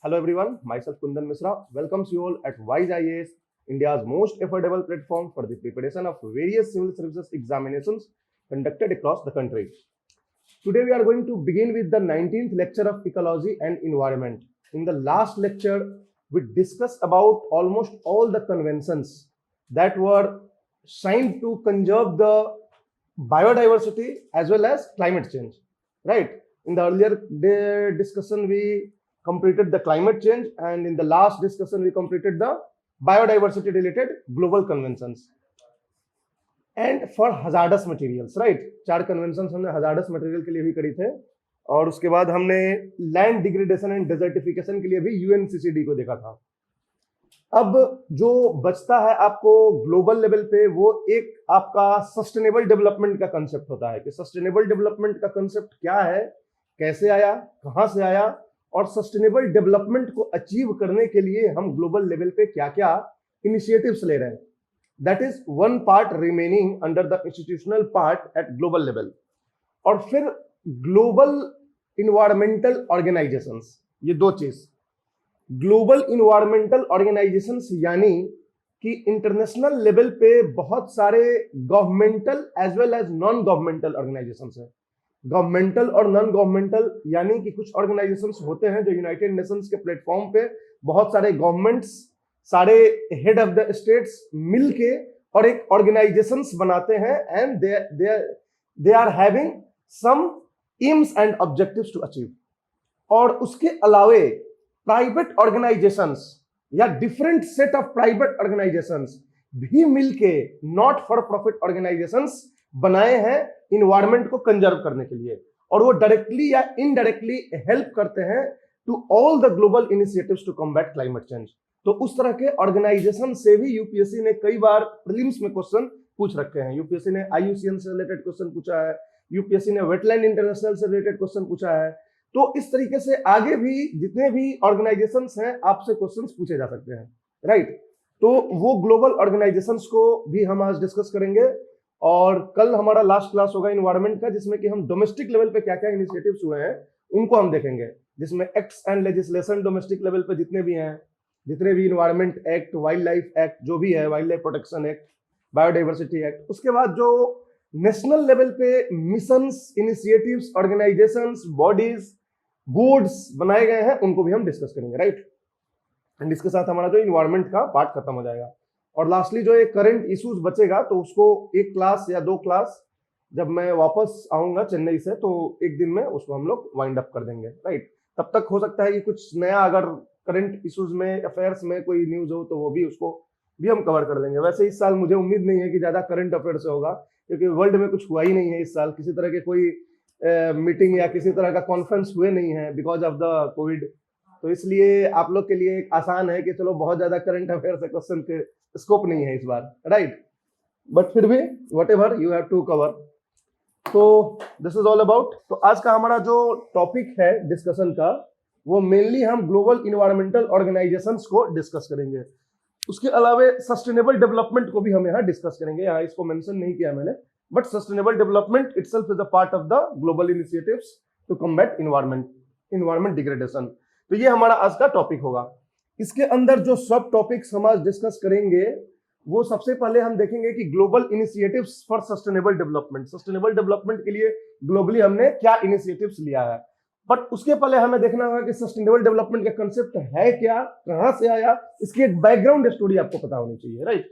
Hello everyone, myself Kundan Misra welcomes you all at Wise IAS, India's most affordable platform for the preparation of various civil services examinations conducted across the country. Today we are going to begin with the 19th lecture of Ecology and Environment. In the last lecture, we discussed about almost all the conventions that were signed to conserve the biodiversity as well as climate change, right? In the earlier discussion, we completed the climate change, and in the last discussion, we completed the biodiversity related global conventions. And for hazardous materials, right, 4 convention हमने hazardous material के लिए भी करी थे, और उसके बाद हमने लैंड डिग्रेडेशन एंड डेजर्टिफिकेशन के लिए भी यूएनसीसीडी को देखा था. अब जो बचता है आपको ग्लोबल लेवल पे, वो एक आपका सस्टेनेबल डेवलपमेंट का कंसेप्ट होता है कि सस्टेनेबल डेवलपमेंट का कंसेप्ट क्या है, कैसे आया, कहां से आया, और सस्टेनेबल डेवलपमेंट को अचीव करने के लिए हम ग्लोबल लेवल पे क्या क्या इनिशिएटिव्स ले रहे हैं. That is one part remaining under the institutional part at global level. और फिर global environmental organizations, ये दो चीज. global environmental organizations यानी कि इंटरनेशनल लेवल पे बहुत सारे governmental as well as non governmental organisations हैं. गवर्नमेंटल और नॉन गवर्नमेंटल यानी कि कुछ ऑर्गेनाइजेशंस होते हैं जो यूनाइटेड नेशंस के प्लेटफॉर्म पे बहुत सारे गवर्नमेंट्स, सारे हेड ऑफ द स्टेट्स मिलके और एक ऑर्गेनाइजेशंस बनाते हैं, and they are having some aims and objectives to achieve. और उसके अलावे प्राइवेट ऑर्गेनाइजेशंस या different set of private organisations भी मिलके नॉट फॉर प्रॉफिट ऑर्गेनाइजेशंस बनाए हैं इन्वायरमेंट को कंजर्व करने के लिए, और वो डायरेक्टली या इनडायरेक्टली हेल्प करते हैं to all the global initiatives to combat climate change. तो उस तरह के ऑर्गेनाइजेशन से भी यूपीएससी ने कई बार प्रीलिम्स में क्वेश्चन पूछ रखे हैं. यूपीएससी ने आईयूसीएन से रिलेटेड क्वेश्चन पूछा है, यूपीएससी ने वेटलैंड इंटरनेशनल से रिलेटेड क्वेश्चन पूछा है. तो इस तरीके से आगे भी जितने भी ऑर्गेनाइजेशंस हैं आपसे क्वेश्चंस पूछे जा सकते हैं, राइट. तो वो ग्लोबल ऑर्गेनाइजेशंस को भी हम आज डिस्कस करेंगे, और कल हमारा लास्ट क्लास होगा इन्वायरमेंट का, जिसमें कि हम डोमेस्टिक लेवल पे क्या क्या इनिशिएटिव्स हुए हैं उनको हम देखेंगे, जिसमें acts and legislation domestic level पे जितने भी हैं, जितने भी environment act, wild life act जो भी है, wild life protection act, biodiversity act, उसके बाद जो नेशनल लेवल पे missions, initiatives, organisations, bodies, boards बनाए गए हैं उनको भी हम डिस्कस करेंगे, राइट. एंड इसके साथ हमारा जो इन्वायरमेंट का पार्ट खत्म हो जाएगा, और लास्टली जो एक करंट इश्यूज बचेगा तो उसको एक क्लास या 2 क्लास जब मैं वापस आऊंगा चेन्नई से तो एक दिन में उसको हम लोग वाइंड अप कर देंगे, राइट. तब तक हो सकता है कि कुछ नया अगर करंट इश्यूज में, अफेयर्स में कोई न्यूज हो तो वो भी उसको भी हम कवर कर देंगे. वैसे इस साल मुझे उम्मीद नहीं है कि ज्यादा करंट अफेयर से होगा, क्योंकि वर्ल्ड में कुछ हुआ ही नहीं है इस साल, किसी तरह के कोई मीटिंग या किसी तरह का कॉन्फ्रेंस हुए नहीं है बिकॉज ऑफ द कोविड. तो इसलिए आप लोग के लिए एक आसान है कि चलो बहुत ज्यादा करंट अफेयर से क्वेश्चन के स्कोप नहीं है इस बार, राइट. बट फिर भी whatever you have to cover. तो दिस इज ऑल अबाउट. तो आज का हमारा जो टॉपिक है डिस्कशन का, वो मेनली हम ग्लोबल इन्वायरमेंटल ऑर्गेनाइजेशंस को डिस्कस करेंगे. उसके अलावा सस्टेनेबल डेवलपमेंट को भी हम यहाँ डिस्कस करेंगे. यहाँ इसको मेंशन नहीं किया मैंने, but sustainable development itself is a part of the global initiatives to combat environment degradation. तो ये हमारा आज का टॉपिक होगा. इसके अंदर जो सब टॉपिक्स हम आज डिस्कस करेंगे, वो सबसे पहले हम देखेंगे कि global initiatives for sustainable development. Sustainable development के लिए ग्लोबली हमने क्या इनिशिएटिव्स लिया है, बट उसके पहले हमें देखना होगा कि सस्टेनेबल डेवलपमेंट का कंसेप्ट है क्या, कहां से आया, इसकी एक बैकग्राउंड स्टोरी आपको पता होनी चाहिए, राइट.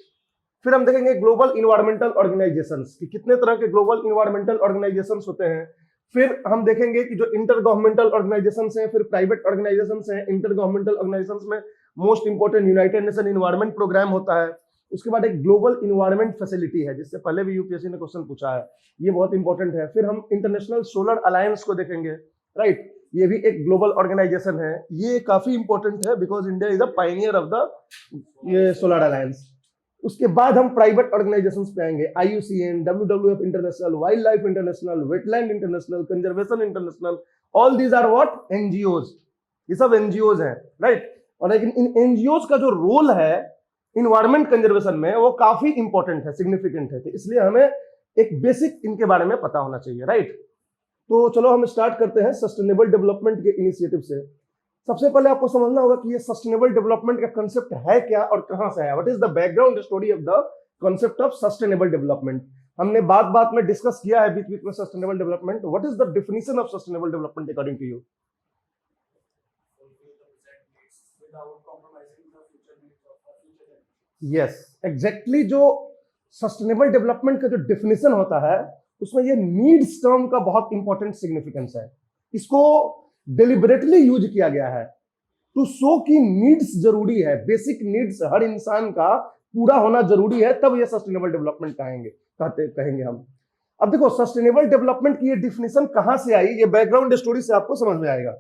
फिर हम देखेंगे ग्लोबल इन्वायरमेंटल ऑर्गेनाइजेशंस कि कितने तरह के ग्लोबल इन्वायरमेंटल ऑर्गेनाइजेशंस होते हैं. फिर हम देखेंगे कि जो इंटर गवर्नमेंटल ऑर्गेनाइजेशंस हैं, फिर प्राइवेट ऑर्गेनाइजेशंस हैं. इंटर गवर्नमेंटल ऑर्गेनाइजेशंस में most important United Nation environment programme होता है. उसके बाद एक ग्लोबल इन्वायरमेंट फैसिलिटी है, जिससे पहले भी यूपीएससी ने क्वेश्चन पूछा है, ये बहुत इंपॉर्टेंट है. फिर हम इंटरनेशनल सोलर अलायंस को देखेंगे, राइट. ये भी एक ग्लोबल ऑर्गेनाइजेशन है. ये काफी इंपॉर्टेंट है because India is the pioneer of the ये सोलर अलायंस. उसके बाद हम प्राइवेट ऑर्गेनाइजेशंस पे आएंगे, IUCN, WWF international, wild life international, wetland international, conservation international. All these are what, NGOs. ये सब एनजीओज हैं, राइट. और लेकिन इन एनजीओज का जो रोल है इन्वायरमेंट कंजर्वेशन में वो काफी इंपॉर्टेंट है, सिग्निफिकेंट है. तो इसलिए हमें एक बेसिक इनके बारे में पता होना चाहिए, राइट. तो चलो हम स्टार्ट करते हैं सस्टेनेबल डेवलपमेंट के इनिशिएटिव से. सबसे पहले आपको समझना होगा कि ये सस्टेनेबल डेवलपमेंट का कंसेप्ट है क्या और कहां से आया। What is the background story of the concept of sustainable development. हमने बात बात में डिस्कस किया है बीच बीच में sustainable development. What is the definition of sustainable development according to you? Yes, exactly. जो सस्टेनेबल डेवलपमेंट का जो डेफिनेशन होता है उसमें ये नीड्स टर्म का बहुत इंपॉर्टेंट सिग्निफिकेंस है। इसको डेलिबरेटली यूज किया गया है टू शो कि नीड्स जरूरी है, बेसिक नीड्स हर इंसान का पूरा होना जरूरी है, तब ये सस्टेनेबल डेवलपमेंट कहेंगे हम। अब देखो सस्टेनेबल डेवलपमेंट की ये डिफिनेशन कहां से आई, ये बैकग्राउंड स्टोरी से आपको समझ में आएगा।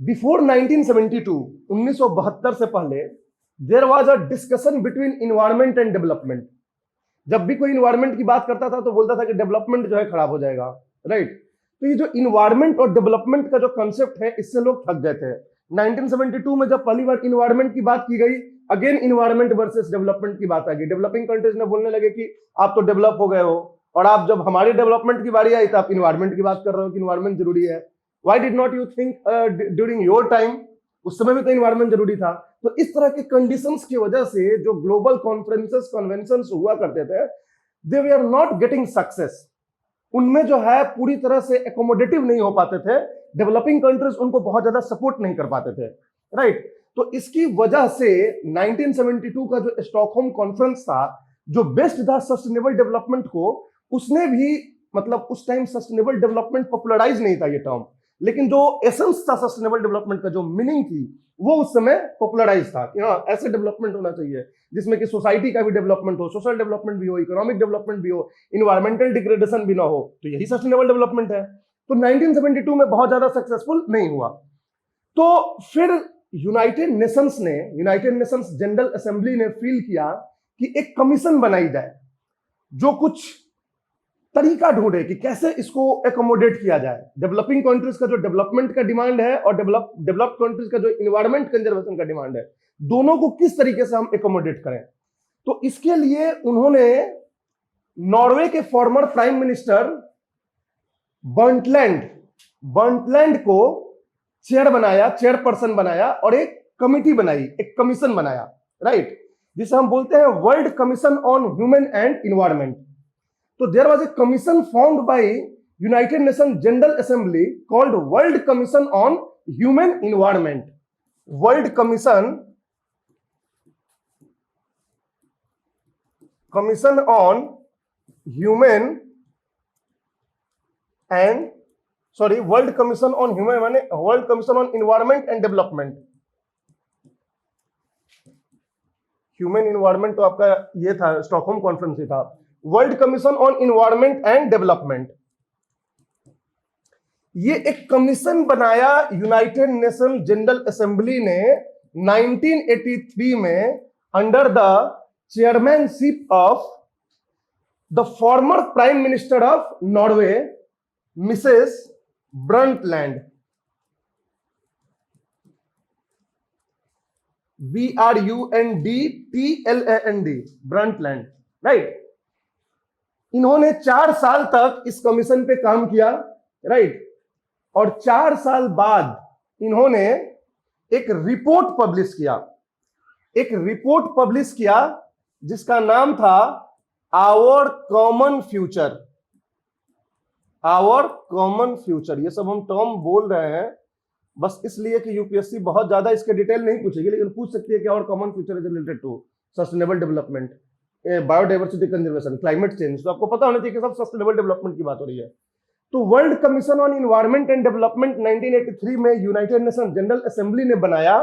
बिफोर 1972, 1972 से पहले there was a discussion between environment and development. जब भी कोई इन्वायरमेंट की बात करता था तो बोलता था कि डेवलपमेंट जो है खराब हो जाएगा, राइट। तो ये जो इन्वायरमेंट और डेवलपमेंट का जो कंसेप्ट है इससे लोग थक गए थे। 1972 में जब पहली बार इन्वायरमेंट की बात की गई, अगेन इन्वायरमेंट वर्सेस डेवलपमेंट की बात आ गई। डेवलपिंग कंट्रीज ने बोलने लगे कि आप तो डेवलप हो गए हो, और आप जब हमारी डेवलपमेंट की बारी आई तो आप इन्वायरमेंट की बात कर रहे हो कि इन्वायरमेंट जरूरी है। Why did not you think during your time? उस समय भी तो इन्वायरमेंट जरूरी था। तो इस तरह के कंडीशंस की वजह से जो ग्लोबल कॉन्फ्रेंसेस कन्वेंशंस हुआ करते थे, दे वे आर नॉट गेटिंग सक्सेस। उनमें जो है पूरी तरह से एकोमोडेटिव नहीं हो पाते थे। डेवलपिंग कंट्रीज उनको बहुत ज्यादा सपोर्ट नहीं कर पाते थे, राइट। तो इसकी वजह से 1972 का जो स्टॉकहोम कॉन्फ्रेंस था, जो बेस्ड था सस्टेनेबल डेवलपमेंट को, उसने भी मतलब उस टाइम सस्टेनेबल डेवलपमेंट पॉपुलराइज नहीं था ये टर्म, लेकिन जो एसेंस था सस्टेनेबल डेवलपमेंट का, जो मीनिंग थी, वो उस समय पॉपुलराइज था कि हाँ ऐसे डेवलपमेंट होना चाहिए जिसमें कि सोसाइटी का भी डेवलपमेंट हो, सोशल डेवलपमेंट भी हो, इकोनॉमिक डेवलपमेंट भी हो, इन्वायरमेंटल डिग्रेडेशन भी ना हो। तो यही सस्टेनेबल डेवलपमेंट है। तो 1972 में बहुत ज्यादा सक्सेसफुल नहीं हुआ। तो फिर यूनाइटेड नेशंस जनरल असेंबली ने फील किया कि एक कमीशन बनाई जाए जो कुछ तरीका ढूंढे कि कैसे इसको एकोमोडेट किया जाए। डेवलपिंग कंट्रीज का जो डेवलपमेंट का डिमांड है और डेवलप्ड कंट्रीज का जो इन्वायरमेंट कंजर्वेशन का डिमांड है, दोनों को किस तरीके से हम एकोमोडेट करें। तो इसके लिए उन्होंने नॉर्वे के फॉर्मर प्राइम मिनिस्टर बर्टलैंड को चेयरपर्सन बनाया और एक कमिटी बनाई, एक कमीशन बनाया, राइट, जिसे हम बोलते हैं World Commission on Human and Environment. तो there was a commission formed by United Nation General Assembly called World Commission on Human Environment. World Commission on Human and World Commission on Human माने World Commission on Environment and Development. Human environment तो आपका ये था, Stockholm conference ही था। World Commission on Environment and Development, ये एक commission बनाया यूनाइटेड नेशन जनरल असेंबली ने 1983 में under the chairmanship of the former prime minister of Norway Mrs Brundtland. BRUNDTLAND, Brundtland, right. इन्होंने 4 साल तक इस कमीशन पे काम किया, राइट, और 4 साल बाद इन्होंने एक रिपोर्ट पब्लिश किया जिसका नाम था आवर कॉमन फ्यूचर। ये सब हम टर्म बोल रहे हैं बस इसलिए कि यूपीएससी बहुत ज्यादा इसके डिटेल नहीं पूछेगी, लेकिन पूछ सकती है कि our common future is related to sustainable development, biodiversity conservation, climate change. तो आपको पता होना चाहिए कि सब सस्टेनेबल डेवलपमेंट की बात हो रही है। तो World Commission on Environment and Development 1983 में यूनाइटेड नेशन जनरल असेंबली ने बनाया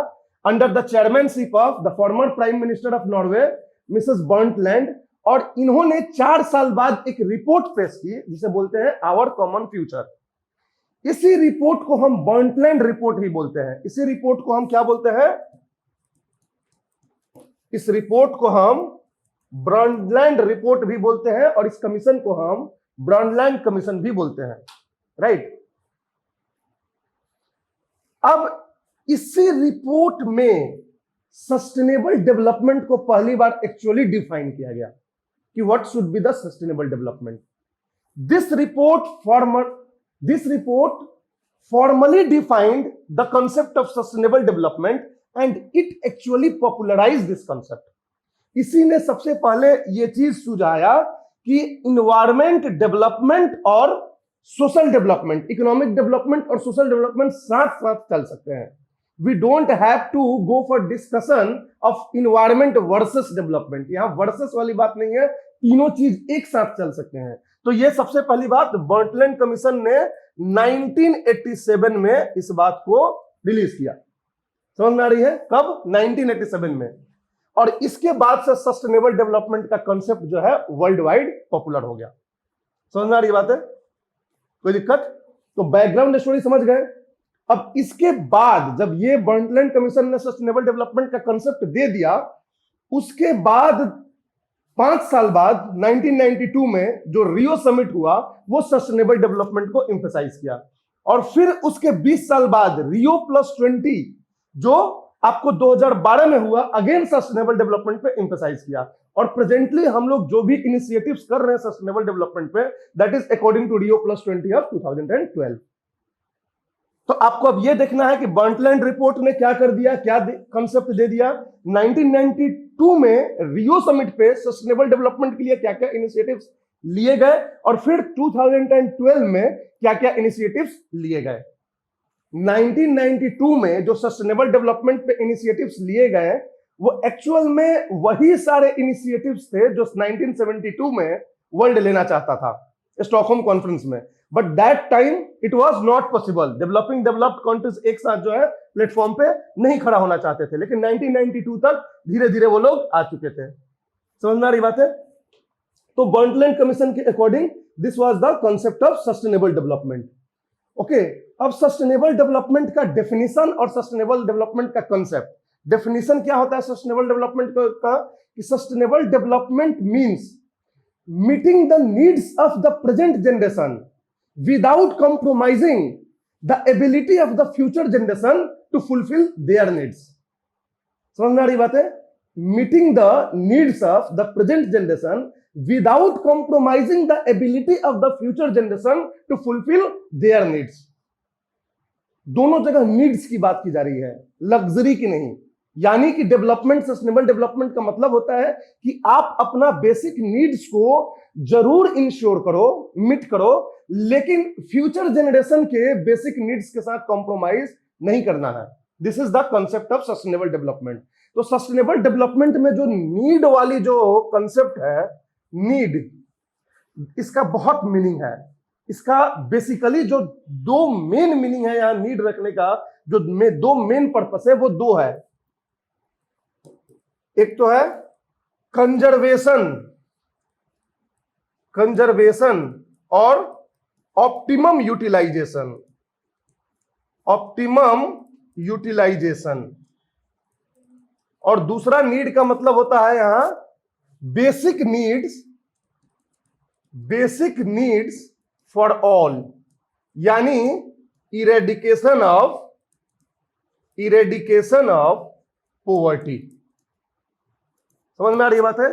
under the chairmanship of the former prime minister of Norway Mrs Brundtland, और इन्होंने 4 साल बाद एक रिपोर्ट पेश की जिसे बोलते हैं आवर कॉमन फ्यूचर। इसी रिपोर्ट को हम बर्टलैंड रिपोर्ट ही बोलते हैं। इसी रिपोर्ट को हम क्या बोलते हैं? इस रिपोर्ट को हम ब्रंटलैंड रिपोर्ट भी बोलते हैं और इस कमीशन को हम ब्रंटलैंड कमीशन भी बोलते हैं, राइट। अब इसी रिपोर्ट में सस्टेनेबल डेवलपमेंट को पहली बार एक्चुअली डिफाइन किया गया कि what should be the sustainable development. This report formally defined the concept of sustainable development and it actually popularized this concept. इसी ने सबसे पहले ये चीज सुझाया कि इन्वायरमेंट डेवलपमेंट और सोशल डेवलपमेंट, इकोनॉमिक डेवलपमेंट और सोशल डेवलपमेंट साथ साथ चल सकते हैं. We don't have to go for discussion of environment versus development. यहां वर्सेस वाली बात नहीं है, तीनों चीज एक साथ चल सकते हैं. तो ये सबसे पहली बात बर्टलैंड कमीशन ने 1987 में इस बात को रिलीज किया. समझ में आ रही है? कब? 1987 में. और इसके बाद से सस्टेनेबल डेवलपमेंट का कॉन्सेप्ट जो है वर्ल्ड वाइड पॉपुलर हो गया. समझ में आ रही बात है? कोई दिक्कत? तो बैकग्राउंड स्टोरी समझ गए. अब इसके बाद जब ये बर्टलैंड कमीशन ने सस्टेनेबल डेवलपमेंट का कॉन्सेप्ट दे दिया, उसके बाद 5 साल बाद 1992 में जो रियो समिट हुआ वो सस्टेनेबल डेवलपमेंट को एम्फसाइज किया. और फिर उसके 20 साल बाद रियो +20 जो आपको 2012 में हुआ, अगेन सस्टेनेबल डेवलपमेंट पे एम्फसाइज किया. और प्रेजेंटली हम लोग जो भी इनिशिएटिव्स कर रहे हैं सस्टेनेबल डेवलपमेंट पे, that is according to Rio +20 of 2012. तो आपको अब ये देखना है कि बर्टलैंड रिपोर्ट ने क्या कर दिया, क्या कंसेप्ट दे दिया. 1992 में रियो समिट पे सस्टेनेबल डेवलपमेंट के लिए क्या क्या इनिशिएटिव्स लिए गए और फिर 2012 में क्या क्या इनिशिएटिव्स लिए गए. 1992 में जो सस्टेनेबल डेवलपमेंट पे इनिशिएटिव्स लिए गए वो एक्चुअल में वही सारे इनिशिएटिव्स थे जो 1972 में वर्ल्ड लेना चाहता था स्टॉकहोम कॉन्फ्रेंस में. But that time it was not possible. Developed countries एक साथ जो है प्लेटफॉर्म पे नहीं खड़ा होना चाहते थे. लेकिन 1992 तक धीरे धीरे वो लोग आ चुके थे. समझ में आ रही बात है? तो बर्टलैंड कमीशन के according this was the concept of sustainable development. Okay, अब सस्टेनेबल डेवलपमेंट का डेफिनेशन और सस्टेनेबल डेवलपमेंट का कांसेप्ट. डेफिनेशन क्या होता है सस्टेनेबल डेवलपमेंट का? कि sustainable development means meeting the needs of the present generation without compromising the ability of the future generation to fulfill their needs. समझ में आ रही बात है? Meeting the needs of the present generation without compromising the ability of the future generation to fulfill their needs. दोनों जगह needs की बात की जा रही है, लग्जरी की नहीं. यानी कि डेवलपमेंट, सस्टेनेबल डेवलपमेंट का मतलब होता है कि आप अपना बेसिक नीड्स को जरूर इंश्योर करो, मीट करो, लेकिन फ्यूचर जनरेशन के बेसिक नीड्स के साथ कॉम्प्रोमाइज नहीं करना है. This is the concept of sustainable development. तो सस्टेनेबल डेवलपमेंट में जो नीड वाली जो कांसेप्ट है, नीड, इसका बहुत मीनिंग है. इसका बेसिकली जो दो मेन मीनिंग है यहां नीड रखने का, जो दो मेन पर्पस है वो दो है. एक तो है कंजर्वेशन और ऑप्टिमम यूटिलाइजेशन. और दूसरा नीड का मतलब होता है यहां बेसिक नीड्स फॉर ऑल, यानी इरेडिकेशन ऑफ पोवर्टी. समझ में आ रही बात है?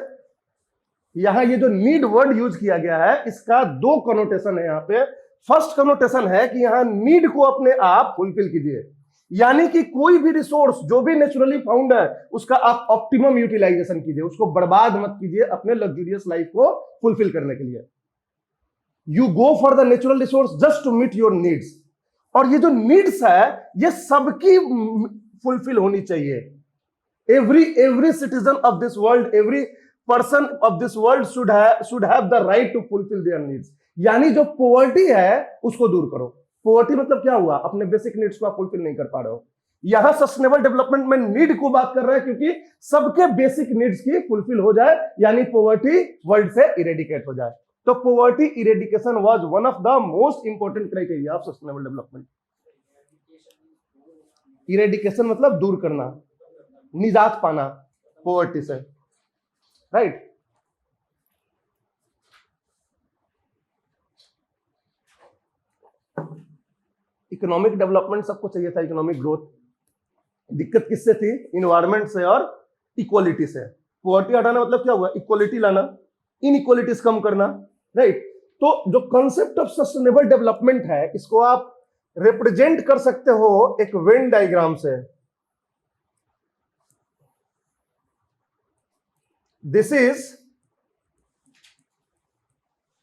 यहां ये जो नीड वर्ड यूज किया गया है इसका दो कनोटेशन है. यहां पे फर्स्ट कनोटेशन है कि यहां नीड को अपने आप फुलफिल कीजिए, यानी कि कोई भी रिसोर्स जो भी नेचुरली फाउंड है उसका आप ऑप्टिमम यूटिलाइजेशन कीजिए, उसको बर्बाद मत कीजिए अपने लग्जरियस लाइफ को फुलफिल करने के लिए. You go for the natural resource just to meet your needs. और ये जो नीड्स है ये सबकी फुलफिल होनी चाहिए. every citizen of this world, every person of this world should have the right to fulfill their needs. यानी जो पॉवर्टी है उसको दूर करो. पॉवर्टी मतलब क्या हुआ? अपने बेसिक नीड्स को आप फुलफिल नहीं कर पा रहे हो. यहां सस्टेनेबल डेवलपमेंट में नीड को बात कर रहे हैं क्योंकि सबके बेसिक नीड्स की फुलफिल हो जाए, यानी पॉवर्टी वर्ल्ड से इरेडिकेट हो जाए. तो poverty eradication was one of the most important criteria of sustainable development. Eradication मतलब दूर करना, निजात पाना पॉवर्टी से, राइट? इकोनॉमिक डेवलपमेंट सबको चाहिए था, इकोनॉमिक ग्रोथ. दिक्कत किससे थी? इन्वायरमेंट से और इक्वालिटी से. पॉवर्टी हटाना मतलब क्या हुआ? इक्वालिटी लाना, इनइक्वालिटीज कम करना, राइट? तो जो कॉन्सेप्ट ऑफ सस्टेनेबल डेवलपमेंट है इसको आप रिप्रेजेंट कर सकते हो एक वेन डायग्राम से। This is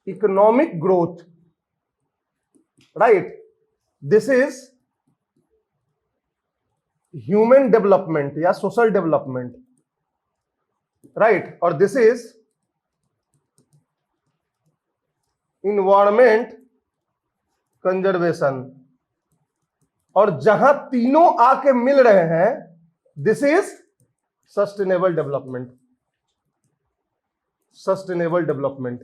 economic growth, right. This is human development या सोशल डेवलपमेंट, राइट। और दिस इज इन्वायरमेंट कंजर्वेशन। और जहां तीनों आके मिल रहे हैं, this is sustainable development. Sustainable development,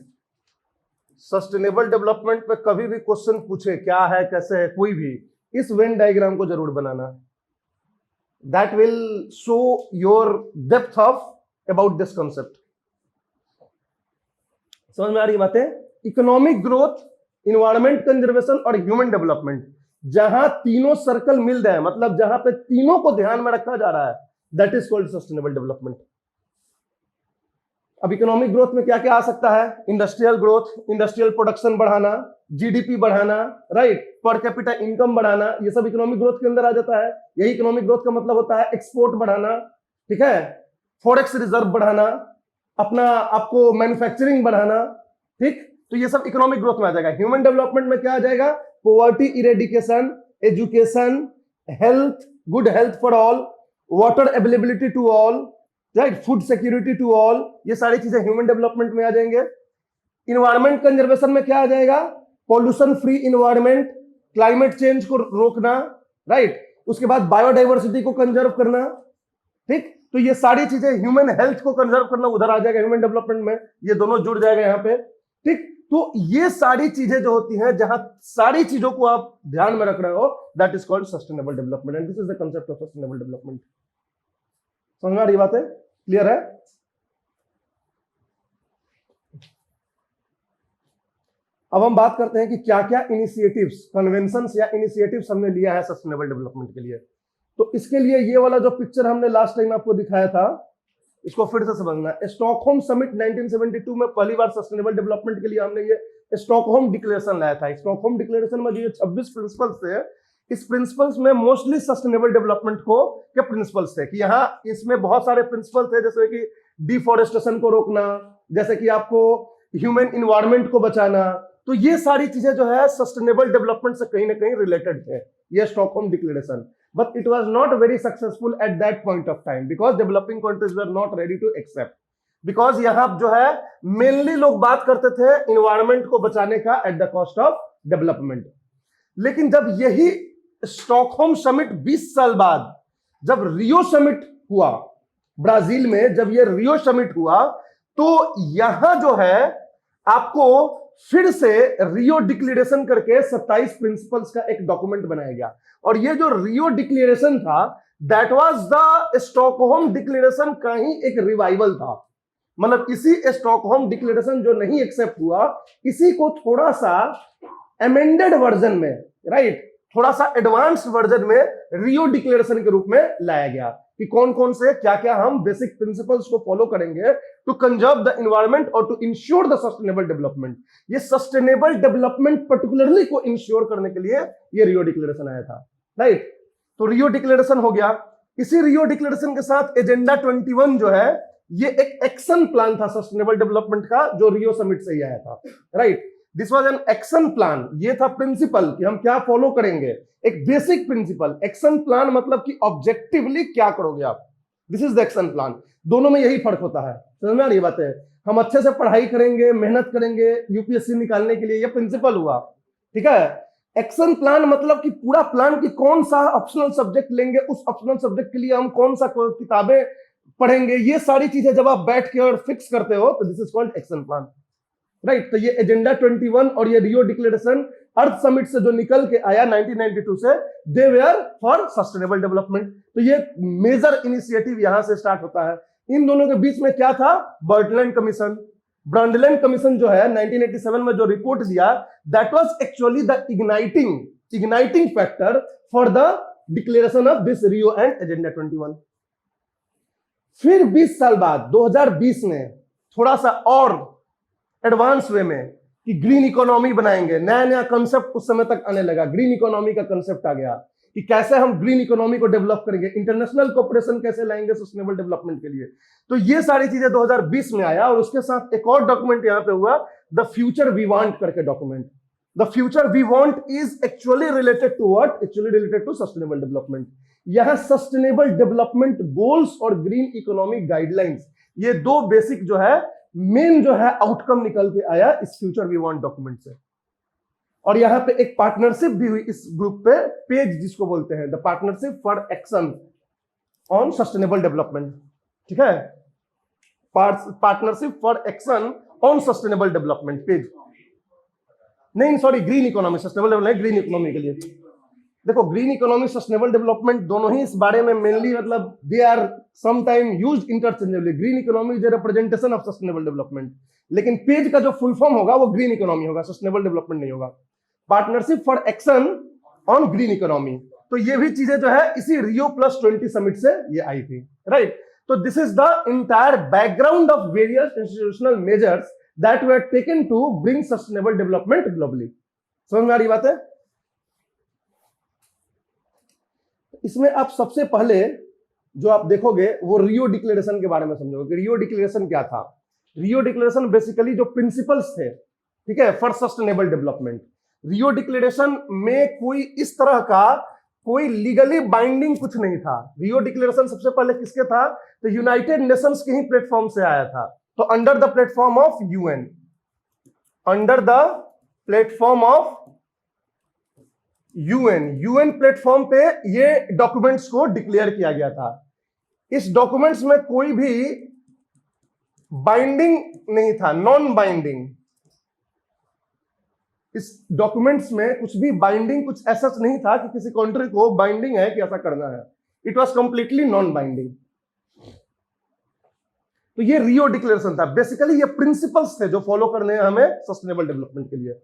sustainable development पे कभी भी क्वेश्चन पूछे क्या है कैसे है कोई भी, इस वेन डायग्राम को जरूर बनाना। That will show your depth of about this concept. समझ में आ रही बातें? इकोनॉमिक ग्रोथ, इन्वायरमेंट कंजर्वेशन और ह्यूमन डेवलपमेंट, जहां तीनों सर्कल मिल रहे हैं, मतलब जहां पे तीनों को ध्यान में रखा जा रहा है, that is called sustainable development. अब इकोनॉमिक ग्रोथ में क्या क्या आ सकता है? इंडस्ट्रियल ग्रोथ, इंडस्ट्रियल प्रोडक्शन बढ़ाना, जीडीपी बढ़ाना, राइट, पर कैपिटा इनकम बढ़ाना, ये सब इकोनॉमिक ग्रोथ के अंदर आ जाता है। यही इकोनॉमिक ग्रोथ का मतलब होता है एक्सपोर्ट बढ़ाना, ठीक है, फॉरेक्स रिजर्व बढ़ाना, अपना आपको मैन्युफैक्चरिंग बढ़ाना, ठीक। तो ये सब इकोनॉमिक ग्रोथ में आ जाएगा। ह्यूमन डेवलपमेंट में क्या आ जाएगा? Poverty eradication, education, health, good health for all, water availability to all, right, food security to all, ये सारी चीजें ह्यूमन डेवलपमेंट में आ जाएंगे। इन्वायरमेंट कंजर्वेशन में क्या आ जाएगा? Pollution free environment, climate change को रोकना, राइट, उसके बाद बायोडाइवर्सिटी को कंजर्व करना, ठीक। तो ये सारी चीजें, ह्यूमन हेल्थ को कंजर्व करना उधर आ जाएगा ह्यूमन डेवलपमेंट में, ये दोनों जुड़ जाएगा यहाँ पे, ठीक। तो ये सारी चीजें जो होती हैं, जहां सारी चीजों को आप ध्यान में रख रहे हो, that is called sustainable development and this is the concept of sustainable development. समझ में आ रही बात है? क्लियर है? अब हम बात करते हैं कि क्या क्या इनिशिएटिव्स, कन्वेंशंस या इनिशिएटिव्स हमने लिया है सस्टेनेबल डेवलपमेंट के लिए। तो इसके लिए ये वाला जो पिक्चर हमने लास्ट टाइम आपको दिखाया था, इसको फिर से समझना है। स्टॉकहोम समिट 1972 में पहली बार सस्टेनेबल डेवलपमेंट के लिए हमने ये स्टॉकहोम डिक्लेरेशन लाया था। स्टॉकहोम डिक्लेरेशन में जो ये 26 प्रिंसिपल्स थे, इस प्रिंसिपल्स में मोस्टली सस्टेनेबल डेवलपमेंट को के प्रिंसिपल्स थे, कि यहाँ इसमें बहुत सारे प्रिंसिपल थे, जैसे कि डिफॉरेस्टेशन को रोकना, जैसे कि आपको ह्यूमन इन्वायरमेंट को बचाना। तो ये सारी चीजें जो है सस्टेनेबल डेवलपमेंट से कहीं ना कहीं रिलेटेड थे, ये Stockholm declaration. But it was not very successful at that point of time because developing countries were not ready to accept. Because यहाँ जो है मेनली लोग बात करते थे इन्वायरमेंट को बचाने का at the cost of development. लेकिन जब यही स्टॉकहोम समिट 20 साल बाद जब रियो समिट हुआ ब्राजील में, जब ये रियो समिट हुआ, तो यहां जो है आपको फिर से रियो डिक्लेरेशन करके 27 प्रिंसिपल्स का एक डॉक्यूमेंट बनाया गया। और ये जो रियो डिक्लेरेशन था, that was the Stockholm declaration का ही एक रिवाइवल था। मतलब इसी स्टॉकहोम डिक्लेरेशन जो नहीं एक्सेप्ट हुआ, इसी को थोड़ा सा अमेंडेड वर्जन में, राइट, थोड़ा सा एडवांस वर्जन में रियो डिक्लेरेशन के रूप में लाया गया कि कौन कौन से क्या क्या हम बेसिक प्रिंसिपल्स को फॉलो करेंगे टू कंजर्व द एनवायरनमेंट और to ensure the sustainable development. ये सस्टेनेबल डेवलपमेंट पर्टिकुलरली को इंश्योर करने के लिए ये रियो डिक्लेरेशन आया था, राइट। तो रियो डिक्लेरेशन हो गया। इसी रियो डिक्लेरेशन के साथ एजेंडा 21 जो है, ये एक एक्शन प्लान था सस्टेनेबल डेवलपमेंट का, जो रियो समिट से ही आया था, right. This was an action plan, ये था प्रिंसिपल कि हम क्या फॉलो करेंगे, एक बेसिक प्रिंसिपल। एक्शन प्लान मतलब कि ऑब्जेक्टिवली क्या करोगे आप, this is the action plan. दोनों में यही फर्क होता है, समझ में आ रही बात है? हम अच्छे से पढ़ाई करेंगे, मेहनत करेंगे यूपीएससी निकालने के लिए, ये प्रिंसिपल हुआ, ठीक है। एक्शन प्लान मतलब कि पूरा प्लान कि कौन सा ऑप्शनल सब्जेक्ट लेंगे, उस ऑप्शनल सब्जेक्ट के लिए हम कौन सा किताबें पढ़ेंगे, ये सारी चीजें जब आप बैठ के और फिक्स करते हो, तो this is called action plan, right. तो ये एजेंडा 21 और ये रियो डिक्लेरेशन अर्थ समिट से जो निकल के आया 1992 से, दे वेयर फॉर सस्टेनेबल डेवलपमेंट। तो ये मेजर इनिशिएटिव यहां से स्टार्ट होता है। इन दोनों के बीच में क्या था? बर्टलैंड कमीशन। ब्रंडलैंड कमीशन जो है 1987 में जो रिपोर्ट दिया, that was actually the igniting factor for the declaration of this Rio and agenda 21। फिर 20 साल बाद 2020 में थोड़ा सा और एडवांस वे में कि ग्रीन इकोनॉमी बनाएंगे, नया नया कंसेप्ट उस समय तक आने लगा, ग्रीन इकोनॉमी का कंसेप्ट आ गया कि कैसे हम ग्रीन इकोनॉमी को डेवलप करेंगे, इंटरनेशनल कोऑपरेशन कैसे लाएंगे सस्टेनेबल डेवलपमेंट के लिए। तो ये सारी चीजें 2020 में आया, और उसके साथ एक और डॉक्यूमेंट यहाँ पे हुआ, द फ्यूचर वी वांट करके document. The future we want is actually related to what? Actually related to sustainable development. यहां सस्टेनेबल डेवलपमेंट गोल्स और ग्रीन इकोनॉमिक गाइडलाइंस, ये दो बेसिक जो है मेन जो है आउटकम निकल के आया इस फ्यूचर वी वांट डॉक्यूमेंट से। और यहां पे एक पार्टनरशिप भी हुई इस ग्रुप पे, पेज जिसको बोलते हैं the partnership for action on sustainable development, ठीक है, partnership for action on sustainable development page, नहीं sorry green economy, sustainable development green economy के लिए। देखो ग्रीन इकोनॉमी सस्टेनेबल डेवलपमेंट दोनों ही इस बारे में मेनली मतलब they are some time used interchangeably. Green economy is a representation of sustainable development, लेकिन पेज का जो फुल फॉर्म होगा वो ग्रीन इकोनॉमी होगा, सस्टेनेबल डेवलपमेंट नहीं होगा। Partnership for action on green economy, तो ये भी चीजें जो है इसी Rio+20 समिट से ये आई थी, राइट। तो this is the entire background of various institutional measures that were taken to bring sustainable development globally. समझ में आ रही बात है? इसमें आप सबसे पहले जो आप देखोगे वो रियो डिक्लेरेशन के बारे में समझोगे। रियो डिक्लेरेशन क्या था? रियो डिक्लेरेशन बेसिकली जो प्रिंसिपल्स थे, ठीक है, for sustainable development. Rio declaration में कोई इस तरह का कोई लीगली बाइंडिंग कुछ नहीं था। रियो डिक्लेरेशन सबसे पहले किसके था? तो यूनाइटेड नेशंस के ही प्लेटफॉर्म से आया था। तो under the platform of UN, under the platform of UN platform पे ये डॉक्यूमेंट्स को डिक्लेयर किया गया था। इस डॉक्यूमेंट्स में कोई भी बाइंडिंग नहीं था, नॉन बाइंडिंग। इस डॉक्यूमेंट्स में कुछ भी बाइंडिंग कुछ ऐसा नहीं था कि किसी कंट्री को बाइंडिंग है कि ऐसा करना है। It was completely non binding. तो ये रियो डिक्लेरेशन था। बेसिकली ये प्रिंसिपल्स थे जो फॉलो करने हैं हमें सस्टेनेबल डेवलपमेंट के लिए।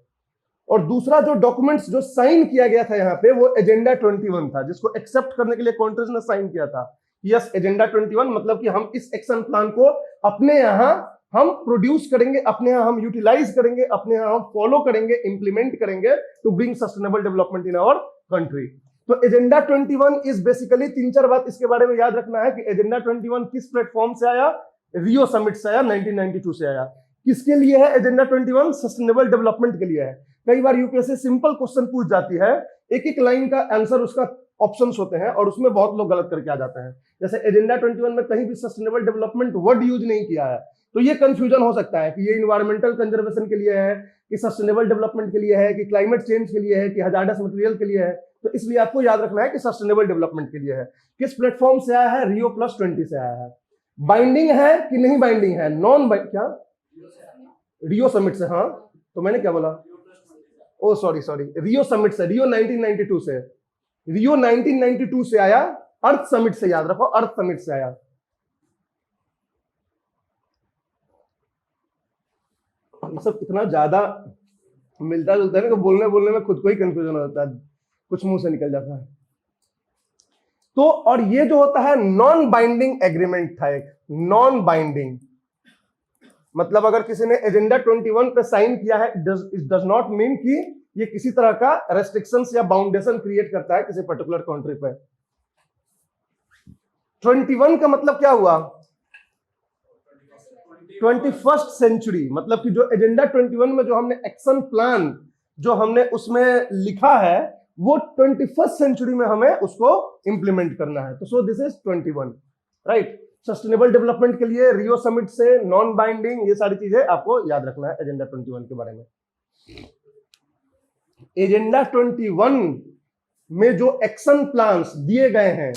और दूसरा जो डॉक्यूमेंट्स जो साइन किया गया था यहाँ पे वो एजेंडा 21 था, जिसको एक्सेप्ट करने के लिए कंट्रीज ने साइन किया था। यस, एजेंडा 21 मतलब कि हम इस एक्शन प्लान को अपने यहाँ हम प्रोड्यूस करेंगे, अपने यहाँ हम यूटिलाइज करेंगे, अपने यहाँ हम फॉलो करेंगे, इंप्लीमेंट करेंगे to bring sustainable development in our country. तो एजेंडा 21 इज बेसिकली 3-4 बात इसके बारे में याद रखना है कि एजेंडा 21 किस प्लेटफॉर्म से आया? रियो समिट से आया, 1992 से आया। किसके लिए है एजेंडा 21? सस्टेनेबल डेवलपमेंट के लिए है। कई बार यूपीएससी सिंपल क्वेश्चन पूछ जाती है, एक एक लाइन का आंसर उसका ऑप्शंस होते हैं और उसमें बहुत लोग गलत करके आ जाते हैं। जैसे एजेंडा 21 में कहीं भी सस्टेनेबल डेवलपमेंट वर्ड यूज नहीं किया है, तो ये कंफ्यूजन हो सकता है कि ये इन्वायरमेंटल कंजर्वेशन के लिए है, कि सस्टेनेबल डेवलपमेंट के लिए है, कि क्लाइमेट चेंज के लिए है, कि हजार्डस मटेरियल के लिए है। तो इसलिए आपको याद रखना है कि सस्टेनेबल डेवलपमेंट के लिए है। किस प्लेटफॉर्म से आया है? Rio+20 से आया है। बाइंडिंग है कि नहीं बाइंडिंग है? Non binding. क्या? रियो समिट से। हाँ, तो मैंने क्या बोला? ओ सॉरी, रियो समिट से, रियो 1992 से, रियो 1992 से आया। अर्थ समिट से याद रखो, अर्थ समिट से आया। ये सब इतना ज्यादा मिलता जुलता है ना कि बोलने में खुद को ही कंफ्यूजन हो जाता है, कुछ मुंह से निकल जाता है। तो और ये जो होता है नॉन बाइंडिंग एग्रीमेंट था, एक नॉन बाइंडिंग मतलब अगर किसी ने एजेंडा 21 पे साइन किया है, इट डज नॉट मीन कि ये किसी तरह का रेस्ट्रिक्शंस या बाउंडेशन क्रिएट करता है किसी पर्टिकुलर कंट्री पे। 21 का मतलब क्या हुआ? 21st सेंचुरी, मतलब कि जो एजेंडा 21 में जो हमने एक्शन प्लान जो हमने उसमें लिखा है वो 21st सेंचुरी में हमें उसको इंप्लीमेंट करना है। तो so this is 21, right. Sustainable development के लिए रियो समिट से, नॉन बाइंडिंग, ये सारी चीजें आपको याद रखना है एजेंडा 21 के बारे में। एजेंडा 21 में जो एक्शन प्लान्स दिए गए हैं,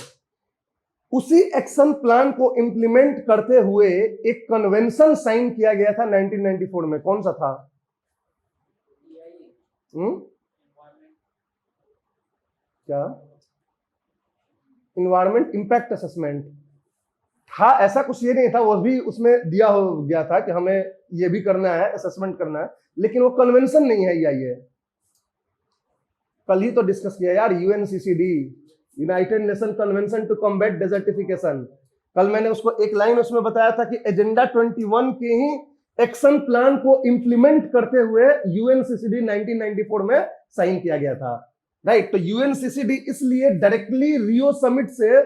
उसी एक्शन प्लान को इंप्लीमेंट करते हुए एक कन्वेंशन साइन किया गया था 1994 में। कौन सा था? क्या? Environment impact assessment. हाँ, ऐसा कुछ ये नहीं था, वो भी उसमें दिया हो गया था कि हमें ये भी करना है, असेसमेंट करना है, लेकिन वो कन्वेंशन नहीं है। ये कल ही तो डिस्कस किया यार, UNCCD, United Nation convention to combat desertification. कल मैंने उसको एक लाइन उसमें बताया था कि एजेंडा 21 के ही एक्शन प्लान को इंप्लीमेंट करते हुए यूएनसीसीडी 1994 में साइन किया गया था, राइट। तो यूएनसीसीडी इसलिए डायरेक्टली रियो समिट से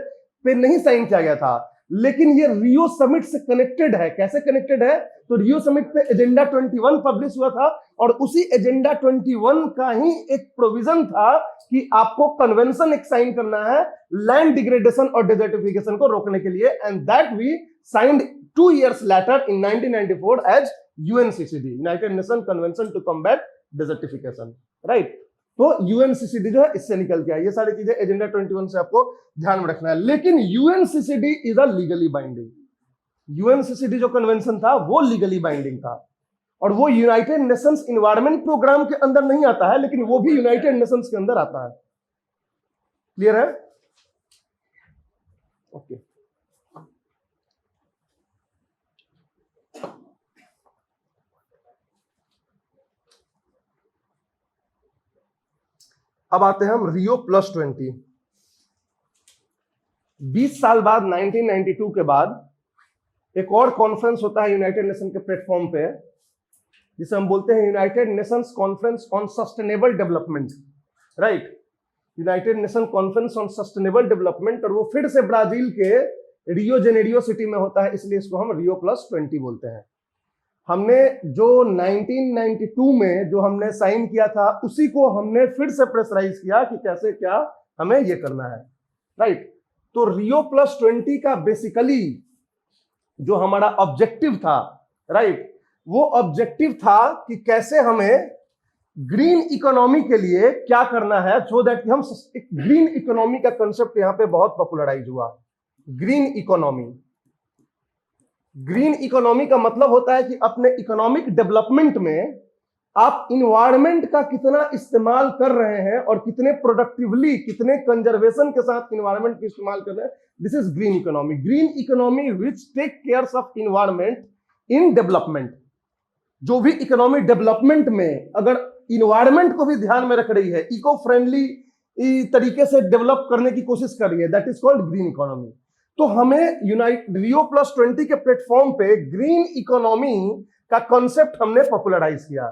पे नहीं साइन किया गया था, लेकिन ये रियो समिट से कनेक्टेड है। कैसे कनेक्टेड है? तो रियो समिट पे एजेंडा 21 पब्लिश हुआ था और उसी एजेंडा 21 का ही एक प्रोविजन था कि आपको कन्वेंशन एक साइन करना है लैंड डिग्रेडेशन और डेजर्टिफिकेशन को रोकने के लिए, and that we signed 2 years later in 1994 as UNCCD, United Nations Convention to Combat Desertification, right. तो यूएनसीसीडी जो है इससे निकल के आई। ये सारी चीजें एजेंडा 21 से आपको ध्यान में रखना है। लेकिन UNCCD is a legally binding, UNCCD जो कन्वेंशन था वो लीगली बाइंडिंग था और वो यूनाइटेड नेशंस इन्वायरमेंट प्रोग्राम के अंदर नहीं आता है, लेकिन वो भी यूनाइटेड नेशंस के अंदर आता है। क्लियर है? ओके। अब आते हैं हम रियो प्लस 20। 20 साल बाद 1992 के बाद एक और कॉन्फ्रेंस होता है यूनाइटेड नेशन के प्लेटफॉर्म पे, जिसे हम बोलते हैं United Nations conference on sustainable development, right. United nation conference on sustainable development, और वो फिर से ब्राजील के रियो जेनेरियो सिटी में होता है, इसलिए इसको हम रियो प्लस 20 बोलते हैं। हमने जो 1992 में जो हमने साइन किया था उसी को हमने फिर से प्रेशराइज किया कि कैसे क्या हमें ये करना है, राइट। तो रियो प्लस 20 का बेसिकली जो हमारा ऑब्जेक्टिव था, राइट, वो ऑब्जेक्टिव था कि कैसे हमें ग्रीन इकोनॉमी के लिए क्या करना है, सो दैट हम एक ग्रीन इकोनॉमी का कंसेप्ट यहां पे बहुत पॉपुलराइज हुआ। ग्रीन इकोनॉमी, ग्रीन इकोनॉमी का मतलब होता है कि अपने इकोनॉमिक डेवलपमेंट में आप इन्वायरमेंट का कितना इस्तेमाल कर रहे हैं और कितने प्रोडक्टिवली, कितने कंजर्वेशन के साथ इन्वायरमेंट का इस्तेमाल कर रहे हैं। This is green economy. Green economy which take care of environment in development. जो भी इकोनॉमी डेवलपमेंट में अगर इन्वायरमेंट को भी ध्यान में रख रही है, इको फ्रेंडली तरीके से डेवलप करने की कोशिश कर रही है, that is called green economy. तो हमें रियो प्लस 20 के प्लेटफॉर्म पे ग्रीन इकोनॉमी का कॉन्सेप्ट हमने पॉपुलराइज किया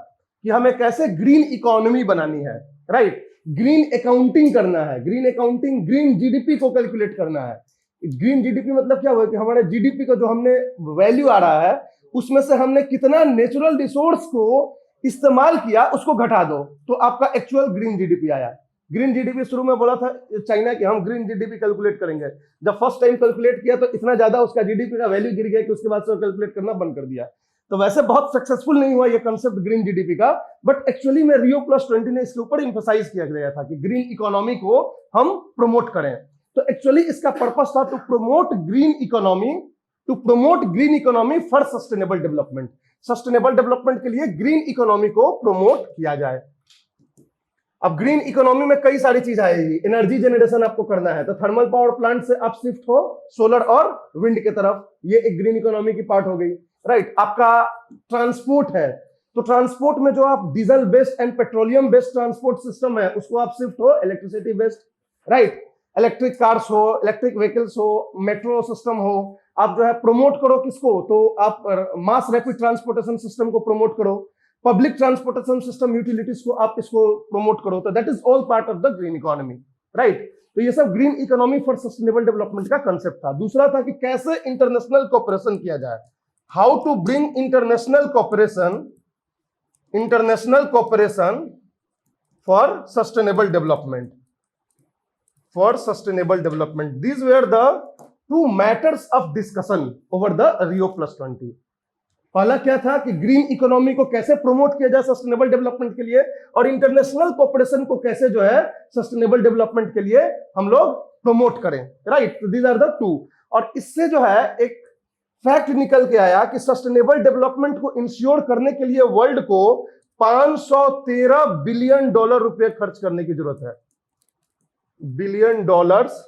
कि हमें कैसे ग्रीन इकोनॉमी बनानी है, राइट। ग्रीन अकाउंटिंग करना है, ग्रीन अकाउंटिंग, ग्रीन जीडीपी को कैलकुलेट करना है। ग्रीन जीडीपी मतलब क्या हुआ कि हमारे जीडीपी का जो हमने वैल्यू आ रहा है उसमें से हमने कितना नेचुरल रिसोर्स को इस्तेमाल किया उसको घटा दो, तो आपका एक्चुअल ग्रीन जीडीपी आया। ग्रीन जीडीपी शुरू में बोला था चाइना कि हम ग्रीन जीडीपी कैलकुलेट करेंगे, जब फर्स्ट टाइम कैलकुलेट किया तो इतना ज्यादा उसका जीडीपी का वैल्यू गिर गया कि उसके बाद से कैलकुलेट करना बंद कर दिया। तो वैसे बहुत सक्सेसफुल नहीं हुआ ये कंसेप्ट ग्रीन जीडीपी का, बट एक्चुअली में रियो प्लस 20 ने इसके ऊपर इंफोसाइज किया गया था कि ग्रीन इकोनॉमी को हम प्रमोट करें। तो एक्चुअली इसका पर्पस था to promote green economy, to promote green economy for sustainable development. Sustainable development के लिए ग्रीन इकोनॉमी को प्रमोट किया जाए। अब ग्रीन इकोनॉमी में कई सारी चीज आएगी। एनर्जी जनरेशन आपको करना है तो थर्मल पावर प्लांट से आप शिफ्ट हो सोलर और विंड की तरफ, ये एक ग्रीन इकोनॉमी की पार्ट हो गई, राइट। आपका ट्रांसपोर्ट है तो ट्रांसपोर्ट में जो आप diesel based and petroleum based transport system है उसको आप शिफ्ट हो electricity based, right. Electric cars हो, इलेक्ट्रिक व्हीकल्स हो, मेट्रो सिस्टम हो, आप जो है प्रमोट करो किसको, तो आप मास रैपिड ट्रांसपोर्टेशन सिस्टम को प्रमोट करो, पब्लिक ट्रांसपोर्टेशन सिस्टम यूटिलिटीज को आप इसको प्रमोट करो। तो that is all part of the green economy, right. तो ये सब green economy for sustainable development का कंसेप्ट था। दूसरा था कि कैसे इंटरनेशनल कोऑपरेशन किया जाए, how to bring international cooperation for sustainable development, for sustainable development. These were the two matters of discussion over the Rio Plus 20। पहला क्या था कि ग्रीन इकोनॉमी को कैसे प्रमोट किया जाए सस्टेनेबल डेवलपमेंट के लिए, और इंटरनेशनल कोऑपरेशन को कैसे जो है सस्टेनेबल डेवलपमेंट के लिए हम लोग प्रमोट करें, right. These are the two. और इससे जो है एक फैक्ट निकल के आया कि सस्टेनेबल डेवलपमेंट को इंश्योर करने के लिए वर्ल्ड को $513 बिलियन रुपए खर्च करने की जरूरत है, बिलियन डॉलर्स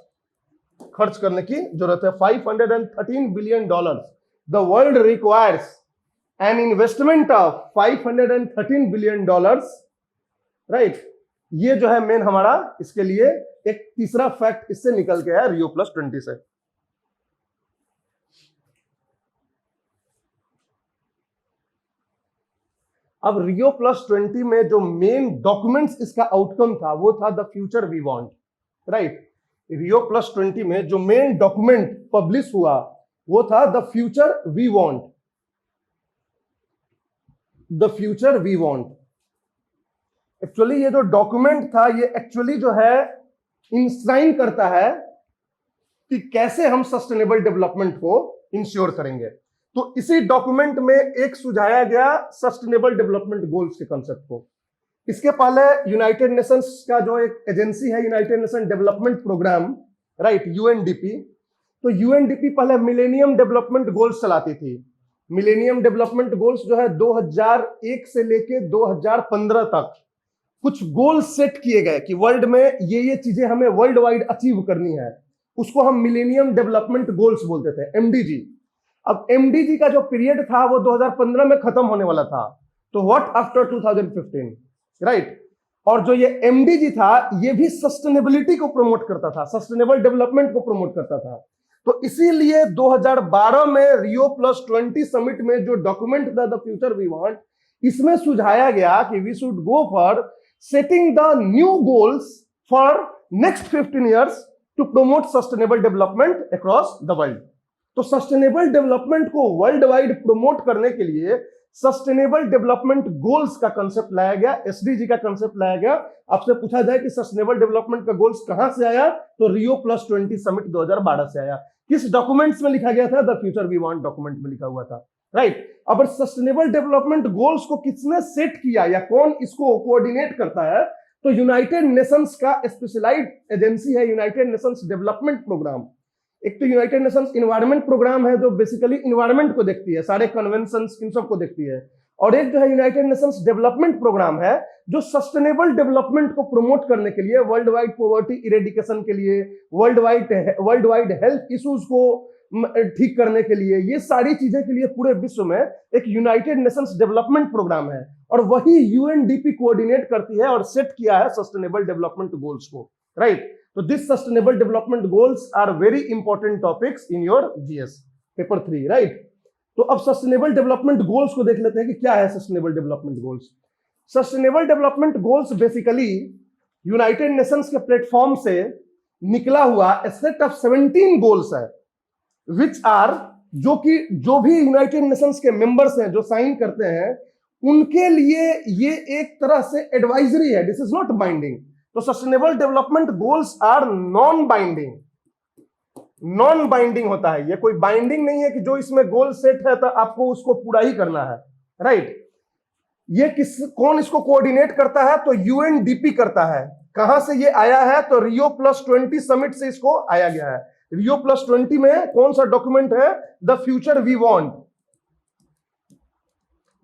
खर्च करने की जरूरत है। $513 billion. The world requires an investment of $513 billion, right. ये जो है मेन हमारा इसके लिए एक तीसरा फैक्ट इससे निकल के है रियो प्लस 20 से। अब रियो प्लस 20 में जो मेन डॉक्यूमेंट्स इसका आउटकम था वो था the future we want, right. Rio plus 20 में जो मेन डॉक्यूमेंट पब्लिश हुआ वो था the future we want, the future we want. Actually ये जो डॉक्यूमेंट था ये एक्चुअली जो है इंश्राइन करता है कि कैसे हम सस्टेनेबल डेवलपमेंट को इंश्योर करेंगे। तो इसी डॉक्यूमेंट में एक सुझाया गया सस्टेनेबल डेवलपमेंट गोल्स के कंसेप्ट को। इसके पहले यूनाइटेड नेशंस का जो एक एजेंसी है, united nation development programme, right, UNDP. तो यूएनडीपी पहले मिलेनियम डेवलपमेंट गोल्स चलाती थी। मिलेनियम डेवलपमेंट गोल्स जो है 2001 से लेके 2015 तक कुछ गोल सेट किए गए कि वर्ल्ड में ये चीजें हमें वर्ल्ड वाइड अचीव करनी है। उसको हम मिलेनियम डेवलपमेंट गोल्स बोलते थे, एमडीजी। अब एमडीजी का जो पीरियड था वो 2015 में खत्म होने वाला था। तो व्हाट आफ्टर 2015, राइट। और जो ये एमडीजी था ये भी सस्टेनेबिलिटी को प्रमोट करता था, सस्टेनेबल डेवलपमेंट को प्रमोट करता था। तो इसीलिए 2012 में रियो प्लस 20 समिट में जो डॉक्यूमेंट था द फ्यूचर वी वांट, इसमें सुझाया गया कि we should go for setting the new goals for next 15 years to promote sustainable development across the world. तो सस्टेनेबल डेवलपमेंट को वर्ल्ड वाइड प्रमोट करने के लिए सस्टेनेबल डेवलपमेंट गोल्स का कंसेप्ट लाया गया, एसडीजी का कंसेप्ट लाया गया। आपसे पूछा जाए कि सस्टेनेबल डेवलपमेंट का गोल्स कहां से आया, तो रियो प्लस 20 समिट 2012 से आया। किस डॉक्यूमेंट्स में लिखा गया था? The future we want document में लिखा हुआ था, राइट। अब सस्टेनेबल डेवलपमेंट गोल्स को किसने सेट किया या कौन इसको कोऑर्डिनेट करता है? तो यूनाइटेड नेशंस का स्पेशलाइज्ड एजेंसी है यूनाइटेड नेशंस डेवलपमेंट प्रोग्राम। एक तो यूनाइटेड नेशंस इन्वायरमेंट प्रोग्राम है जो बेसिकली इन्वायरमेंट को देखती है, सारे कन्वेंशंस इन सब को देखती है। और एक जो है यूनाइटेड नेशंस डेवलपमेंट प्रोग्राम है जो सस्टेनेबल डेवलपमेंट को प्रमोट करने के लिए, वर्ल्ड वाइड पॉवर्टी इरेडिकेशन के लिए, वर्ल्ड वाइड हेल्थ इश्यूज को ठीक करने के लिए, ये सारी चीजें के लिए पूरे विश्व में एक यूनाइटेड नेशंस डेवलपमेंट प्रोग्राम है। और वही यूएनडीपी कोऑर्डिनेट करती है और सेट किया है सस्टेनेबल डेवलपमेंट गोल्स को, right. So this sustainable development goals are very important topics in your GS paper 3, right? तो अब सस्टेनेबल डेवलपमेंट गोल्स को देख लेते हैं कि क्या है sustainable development goals. Sustainable development goals basically United Nations के प्लेटफॉर्म से निकला हुआ ए सेट ऑफ 17 गोल्स है, विच आर जो भी यूनाइटेड नेशंस के मेंबर्स हैं जो साइन करते हैं उनके लिए ये एक तरह से एडवाइजरी है, दिस इज नॉट बाइंडिंग। तो sustainable development goals are non binding, non binding होता है। ये कोई बाइंडिंग नहीं है कि जो इसमें गोल सेट है तो आपको उसको पूरा ही करना है, राइट। ये कौन इसको कोऑर्डिनेट करता है? तो यूएनडीपी करता है। कहां से ये आया है? तो रियो प्लस 20 समिट से इसको आया गया है। रियो प्लस 20 में कौन सा डॉक्यूमेंट है? The future we want.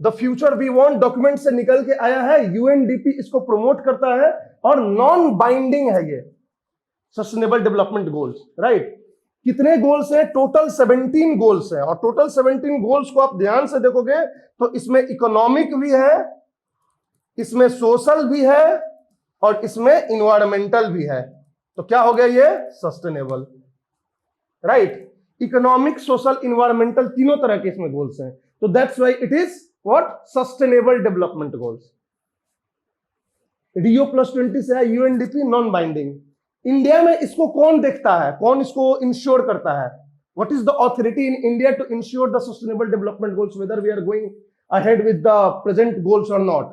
The future we want document से निकल के आया है, यूएनडीपी इसको प्रमोट करता है और नॉन बाइंडिंग है ये सस्टेनेबल डेवलपमेंट गोल्स, राइट। कितने गोल्स हैं? टोटल 17 गोल्स हैं। और टोटल 17 गोल्स को आप ध्यान से देखोगे तो इसमें इकोनॉमिक भी है, इसमें सोशल भी है और इसमें इन्वायरमेंटल भी है। तो क्या हो गया ये? Sustainable, right. Economic, social, environmental तीनों तरह के इसमें गोल्स हैं। तो that's why it is what? Sustainable development goals. Rio plus 20 से है, यूएनडीपी नॉन बाइंडिंग। इंडिया में इसको कौन देखता है, कौन इसको इंश्योर करता है? What is the authority in India to ensure the sustainable development goals, whether we are going ahead with the present goals और not?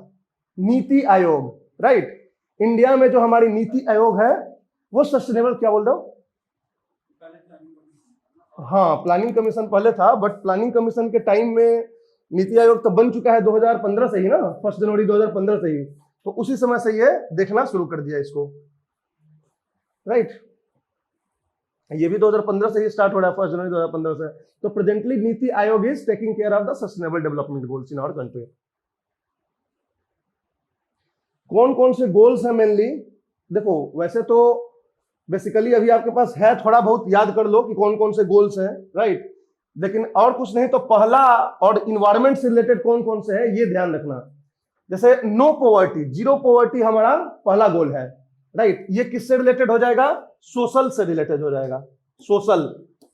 Niti Aayog, right. India में जो हमारी नीति आयोग है वो सस्टेनेबल, क्या बोल रहा हूं? हाँ, प्लानिंग कमीशन पहले था, बट प्लानिंग कमीशन के टाइम में नीति आयोग तो बन चुका है 2015 से ही ना, 1 जनवरी 2015 से ही। तो उसी समय से ये देखना शुरू कर दिया इसको, राइट। ये भी 2015 से ही स्टार्ट हो रहा है, 1 जनवरी 2015 से। तो presently Niti Aayog is taking care of the sustainable development goals in our country. कौन कौन से गोल्स हैं मेनली? देखो, वैसे तो बेसिकली अभी आपके पास है, थोड़ा बहुत याद कर लो कि कौन कौन से गोल्स हैं, राइट। लेकिन और कुछ नहीं तो पहला और इन्वायरमेंट से रिलेटेड कौन कौन से है ये ध्यान रखना। जैसे नो पॉवर्टी, जीरो पॉवर्टी हमारा पहला गोल है, राइट। ये किससे रिलेटेड हो जाएगा? सोशल से रिलेटेड हो जाएगा। Social,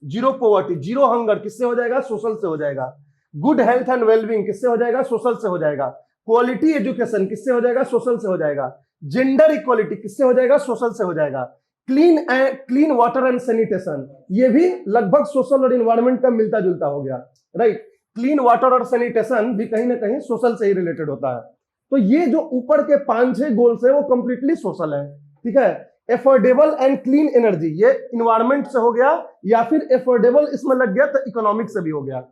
zero poverty, zero hunger किससे हो जाएगा? सोशल से हो जाएगा। गुड हेल्थ एंड वेलबींग किससे हो जाएगा? सोशल से हो जाएगा। क्वालिटी एजुकेशन किससे हो जाएगा? सोशल से हो जाएगा। जेंडर इक्वालिटी किससे हो जाएगा? सोशल से हो जाएगा। क्लीन वाटर एंड सैनिटेशन, ये भी लगभग सोशल और इन्वायरमेंट का मिलता जुलता हो गया, राइट। क्लीन वाटर और सैनिटेशन भी कहीं ना कहीं सोशल से ही रिलेटेड होता है। तो ये जो ऊपर के 5-6 गोल्स है वो कंप्लीटली सोशल है, ठीक है। एफोर्डेबल एंड क्लीन एनर्जी, ये इन्वायरमेंट से हो गया, या फिर एफोर्डेबल इसमें लग गया तो इकोनॉमिक से भी हो गया।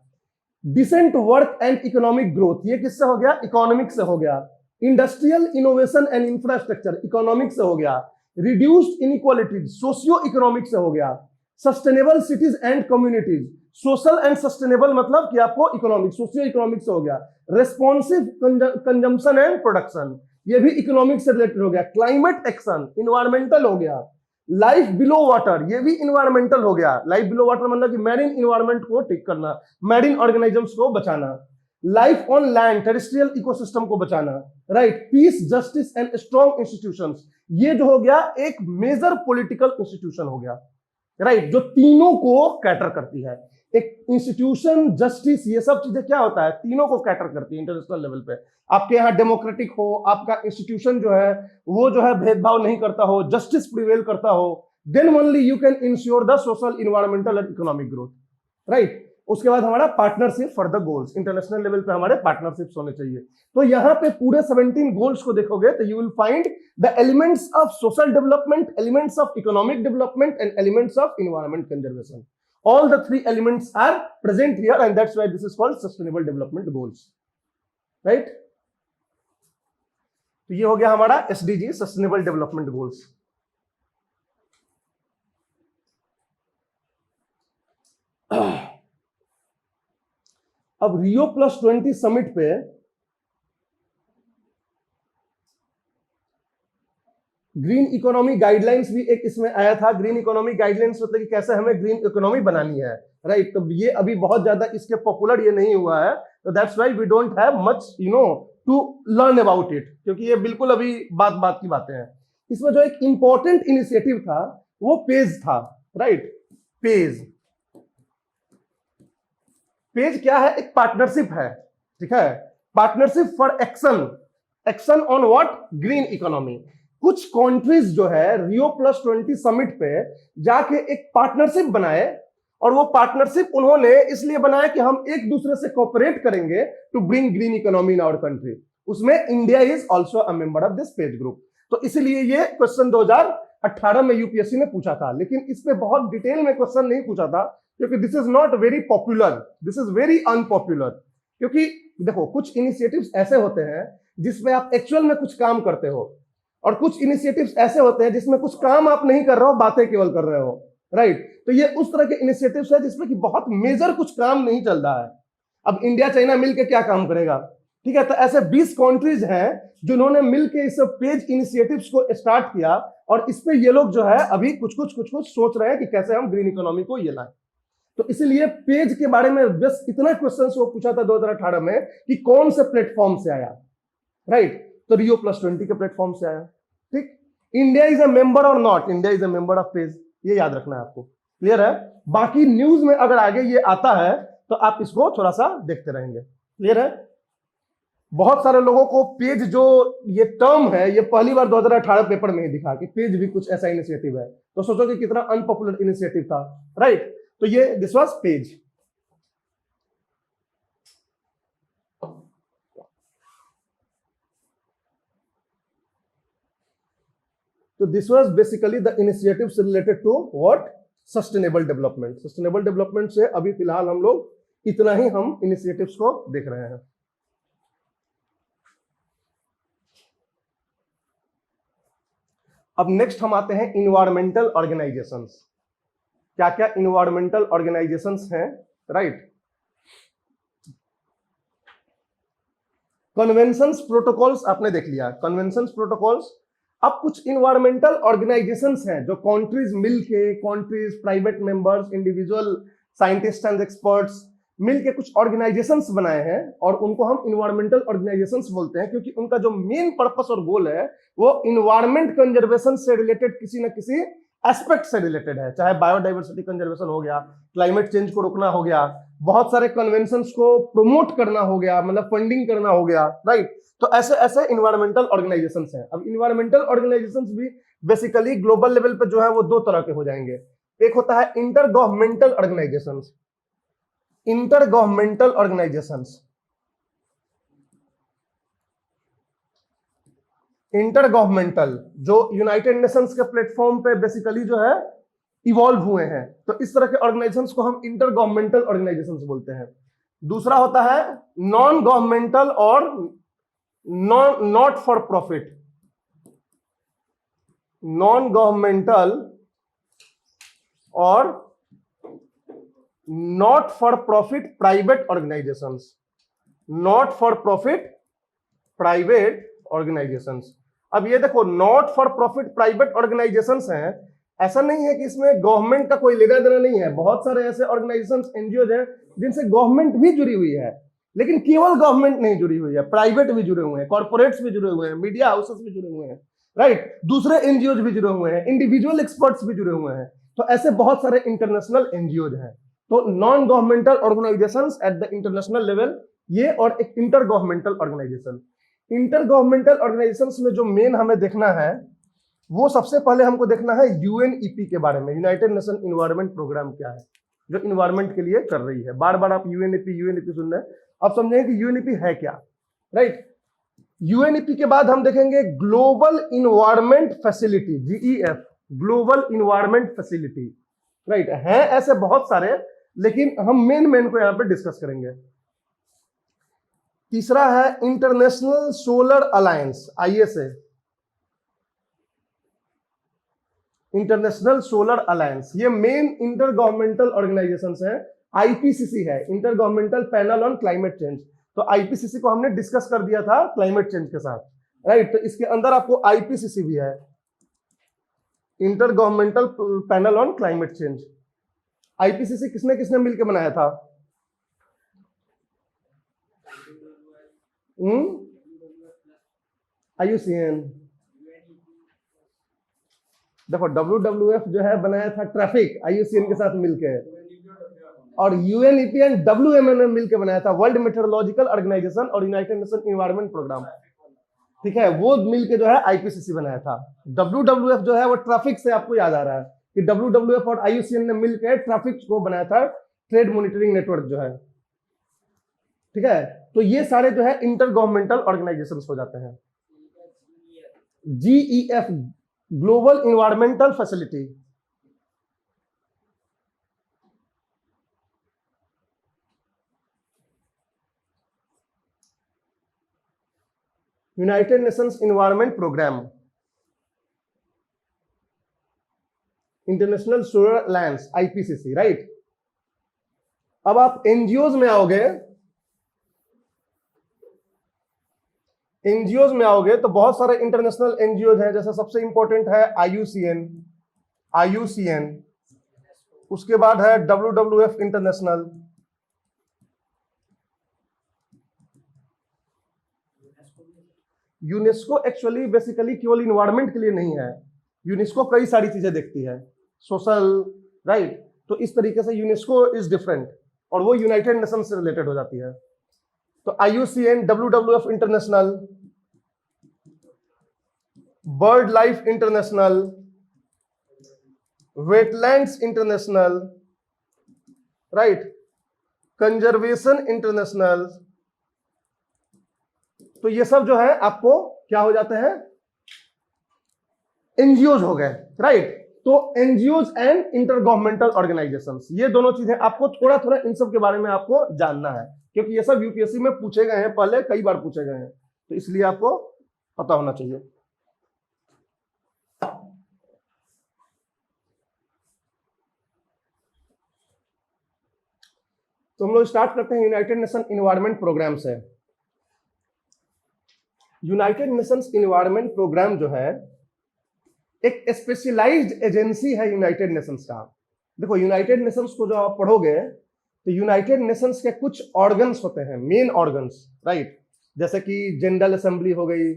Decent work and economic growth, ये किससे हो गया? इकोनॉमिक से हो गया। Industrial innovation and infrastructure, economic से हो गया। रिड्यूस्ड इनइक्वालिटीज, सोशियो इकोनॉमिक से हो गया। Sustainable cities and communities, social and sustainable मतलब कि आपको इकोनॉमिक, सोशियो इकोनॉमिक से हो गया। रेस्पॉन्सिव कंजम्पशन एंड प्रोडक्शन, ये भी इकोनॉमिक से रिलेटेड हो गया। क्लाइमेट एक्शन, इन्वायरमेंटल हो गया। लाइफ बिलो वाटर, ये भी इन्वायरमेंटल हो गया। लाइफ बिलो वाटर मतलब कि मैरीन इन्वायरमेंट को ठीक करना, मैरीन ऑर्गेनिजम्स को बचाना। Life on land, terrestrial ecosystem को बचाना, right. Peace, justice and strong institutions, ये जो हो गया एक मेजर पॉलिटिकल इंस्टीट्यूशन हो गया, राइट, जो तीनों को कैटर करती है। एक इंस्टीट्यूशन, जस्टिस, ये सब चीजें क्या होता है? तीनों को कैटर करती है इंटरनेशनल लेवल पे। आपके यहाँ डेमोक्रेटिक हो, आपका इंस्टीट्यूशन जो है वो जो है भेदभाव नहीं करता हो, जस्टिस प्रिवेल करता हो, then only you can ensure the social, environmental and economic growth, right. उसके बाद हमारा partnership for the goals, international level पे हमारे पार्टनरशिप्स होने चाहिए। तो यहाँ पे पूरे 17 गोल्स को देखोगे तो you will find the elements of social development, elements of economic development and elements of environment conservation. All the three elements are present here, and that's why this is called sustainable development goals, right? तो ये हो गया हमारा SDG, sustainable development goals. अब Rio+20 summit पे green economy guidelines भी एक इसमें आया था। ग्रीन इकोनॉमी गाइडलाइंस मतलब कि कैसे हमें ग्रीन इकोनॉमी बनानी है, राइट। तो ये अभी बहुत ज्यादा इसके पॉपुलर ये नहीं हुआ है, तो that's why we don't have much to learn about it, क्योंकि ये बिल्कुल अभी बात की बातें हैं। इसमें जो एक इंपॉर्टेंट इनिशिएटिव था वो पेज था, राइट। पेज क्या है? एक पार्टनरशिप है, ठीक है। Partnership for action on what? Green economy. कुछ कंट्रीज जो है Rio+20 समिट पे जाके एक पार्टनरशिप बनाए, और वो पार्टनरशिप उन्होंने इसलिए बनाया कि हम एक दूसरे से कोऑपरेट करेंगे to bring green economy in our country. उसमें India is also a member of this page group. तो इसलिए ये क्वेश्चन 2018 में यूपीएससी ने पूछा था, लेकिन इस पे बहुत डिटेल में क्वेश्चन नहीं पूछा था, क्योंकि this is not very popular, this is very unpopular. क्योंकि देखो, कुछ इनिशिएटिव्स ऐसे होते हैं जिसमें आप एक्चुअल में कुछ काम करते हो, और कुछ इनिशिएटिव्स ऐसे होते हैं जिसमें कुछ काम आप नहीं कर रहे हो, बातें केवल कर रहे हो, राइट। तो ये उस तरह के इनिशिएटिव्स है जिसमें कि बहुत मेजर कुछ काम नहीं चल रहा है। अब इंडिया चाइना मिलकर क्या काम करेगा, ठीक है। तो ऐसे 20 कंट्रीज हैं जिन्होंने मिलकर इस पेज इनिशिएटिव्स को स्टार्ट किया, और इस पे ये लोग जो है अभी कुछ सोच रहे हैं कि कैसे हम ग्रीन इकोनॉमी को ये लाएं। तो इसलिए पेज के बारे में बस इतना क्वेश्चन वो पूछा था 2018 में कि कौन से प्लेटफॉर्म से आया, राइट। तो Rio+20 के प्लेटफॉर्म से आया, ठीक। इंडिया इज अ मेंबर और not? India is a member of page, ये याद रखना है आपको, क्लियर है। बाकी न्यूज में अगर आगे ये आता है तो आप इसको थोड़ा सा देखते रहेंगे, क्लियर है। बहुत सारे लोगों को पेज जो ये टर्म है ये पहली बार 2018 पेपर में ही दिखा कि पेज भी कुछ ऐसा इनिशिएटिव है, तो सोचो कि कितना अनपॉपुलर इनिशिएटिव था, राइट। तो ये दिस वाज पेज। तो this was basically the initiatives related to what? Sustainable development. Sustainable development से अभी फिलहाल हम लोग इतना ही हम इनिशिएटिव्स को देख रहे हैं। अब नेक्स्ट हम आते हैं इन्वायरमेंटल ऑर्गेनाइजेशंस। क्या क्या इन्वायरमेंटल ऑर्गेनाइजेशंस हैं, राइट। कन्वेंशंस, प्रोटोकॉल्स आपने देख लिया, कन्वेंशंस, प्रोटोकॉल्स। अब कुछ इन्वायरमेंटल ऑर्गेनाइजेशंस हैं जो कंट्रीज मिलके, countries, private members, individual scientist and experts मिलके कुछ ऑर्गेनाइजेशंस बनाए हैं, और उनको हम इन्वायरमेंटल ऑर्गेनाइजेशंस बोलते हैं, क्योंकि उनका जो मेन पर्पस और गोल है वो इन्वायरमेंट कंजर्वेशन से रिलेटेड किसी न किसी एस्पेक्ट से रिलेटेड है, चाहे बायोडाइवर्सिटी कंजर्वेशन हो गया, क्लाइमेट चेंज को रोकना हो गया, बहुत सारे कन्वेंशंस को प्रमोट करना हो गया, मतलब फंडिंग करना हो गया, राइट। तो ऐसे ऐसे इन्वायरमेंटल ऑर्गेनाइजेशंस हैं। अब इन्वायरमेंटल ऑर्गेनाइजेशंस भी बेसिकली ग्लोबल लेवल पे जो है वो दो तरह के हो जाएंगे। एक होता है inter governmental organisations, inter governmental organisations, inter governmental जो यूनाइटेड नेशंस के प्लेटफॉर्म पे बेसिकली जो है इवॉल्व हुए हैं, तो इस तरह के ऑर्गेनाइजेशंस को हम इंटर गवर्नमेंटल ऑर्गेनाइजेशंस बोलते हैं। दूसरा होता है नॉन गवर्नमेंटल और not for profit, non governmental और not for profit private organisations, not for profit private organisations. अब ये देखो, not for profit private organisations हैं, ऐसा नहीं है कि इसमें गवर्नमेंट का कोई लेना देना नहीं है। बहुत सारे ऐसे ऑर्गेनाइजेशंस, एनजीओ हैं जिनसे गवर्नमेंट भी जुड़ी हुई है, लेकिन केवल गवर्नमेंट नहीं जुड़ी हुई है, प्राइवेट भी जुड़े हुए हैं, कॉर्पोरेट्स भी जुड़े हुए हैं, मीडिया हाउसेस भी जुड़े हुए हैं, राइट, दूसरे एनजीओ भी जुड़े हुए हैं, इंडिविजुअल एक्सपर्ट्स भी जुड़े हुए हैं। तो ऐसे बहुत सारे इंटरनेशनल एनजीओ हैं। तो non governmental organisations at the international level, ये, और एक inter governmental organisation. Inter governmental organisations में जो मेन हमें देखना है, वो सबसे पहले हमको देखना है यूएनईपी के बारे में। यूनाइटेड नेशन इन्वायरमेंट प्रोग्राम क्या है जो इन्वायरमेंट के लिए कर रही है। बार बार आप यूएनईपी यूएनईपी सुन रहे हैं, अब समझेंगे कि यूएनईपी है क्या, राइट। यूएनईपी के बाद हम देखेंगे global environment facility, GEF, global environment facility, right. है ऐसे बहुत सारे, लेकिन हम मेन को यहां पर डिस्कस करेंगे। तीसरा है international solar alliance, ISA, international solar alliance. ये मेन इंटर गवर्नमेंटल ऑर्गेनाइजेशंस हैं। आईपीसीसी है, inter governmental panel on climate change. तो आईपीसीसी को हमने डिस्कस कर दिया था क्लाइमेट चेंज के साथ, राइट। तो इसके अंदर आपको आईपीसीसी भी है, inter governmental panel on climate change. IPCC किसने किसने मिलकर बनाया था? आईयूसीएन। देखो, WWF जो है बनाया था ट्रैफिक, आईयूसीएन के साथ मिलकर, और यूएनईपी एंड WMN ने मिलकर बनाया था वर्ल्ड मेट्रोलॉजिकल ऑर्गेनाइजेशन और यूनाइटेड नेशन इन्वायरमेंट प्रोग्राम, ठीक है। वो मिलकर जो है आईपीसीसी बनाया था। WWF जो है वो ट्रैफिक से, आपको याद आ रहा है कि WWF और आईयूसीएन ने मिलकर ट्रैफिक को बनाया था, ट्रेड मॉनिटरिंग नेटवर्क जो है, ठीक है। तो ये सारे जो है इंटर गवर्नमेंटल ऑर्गेनाइजेशंस हो जाते हैं। GEF, global environmental facility, united nations environment programme, international solar alliance, IPCC, right. अब आप एनजीओज में आओगे, एनजीओज में आओगे तो बहुत सारे इंटरनेशनल एनजीओज हैं। जैसे सबसे इंपॉर्टेंट है आईयूसीएन, आईयूसीएन, उसके बाद है WWF international, UNESCO actually basically केवल इन्वायरमेंट के लिए नहीं है, यूनेस्को कई सारी चीजें देखती है, सोशल, राइट। तो इस तरीके से यूनेस्को इज डिफरेंट, और वो यूनाइटेड नेशन से रिलेटेड हो जाती है। तो IUCN, WWF international, bird life international, wetlands international, right, conservation international. तो ये सब जो है आपको क्या हो जाते हैं? एनजीओज हो गए, राइट। तो NGOs and inter governmental organisations, ये दोनों चीजें आपको थोड़ा थोड़ा इन सब के बारे में आपको जानना है, क्योंकि ये सब यूपीएससी में पूछे गए हैं, पहले कई बार पूछे गए हैं, तो इसलिए आपको पता होना चाहिए। तो हम लोग स्टार्ट करते हैं यूनाइटेड नेशन इन्वायरमेंट प्रोग्राम से। यूनाइटेड नेशंस इन्वायरमेंट प्रोग्राम जो है एक स्पेशलाइज्ड एजेंसी है यूनाइटेड नेशंस का। देखो, यूनाइटेड नेशंस को जो आप पढ़ोगे तो यूनाइटेड नेशंस के कुछ ऑर्गन्स होते हैं, मेन ऑर्गन्स, राइट। जैसे कि जनरल असेंबली हो गई,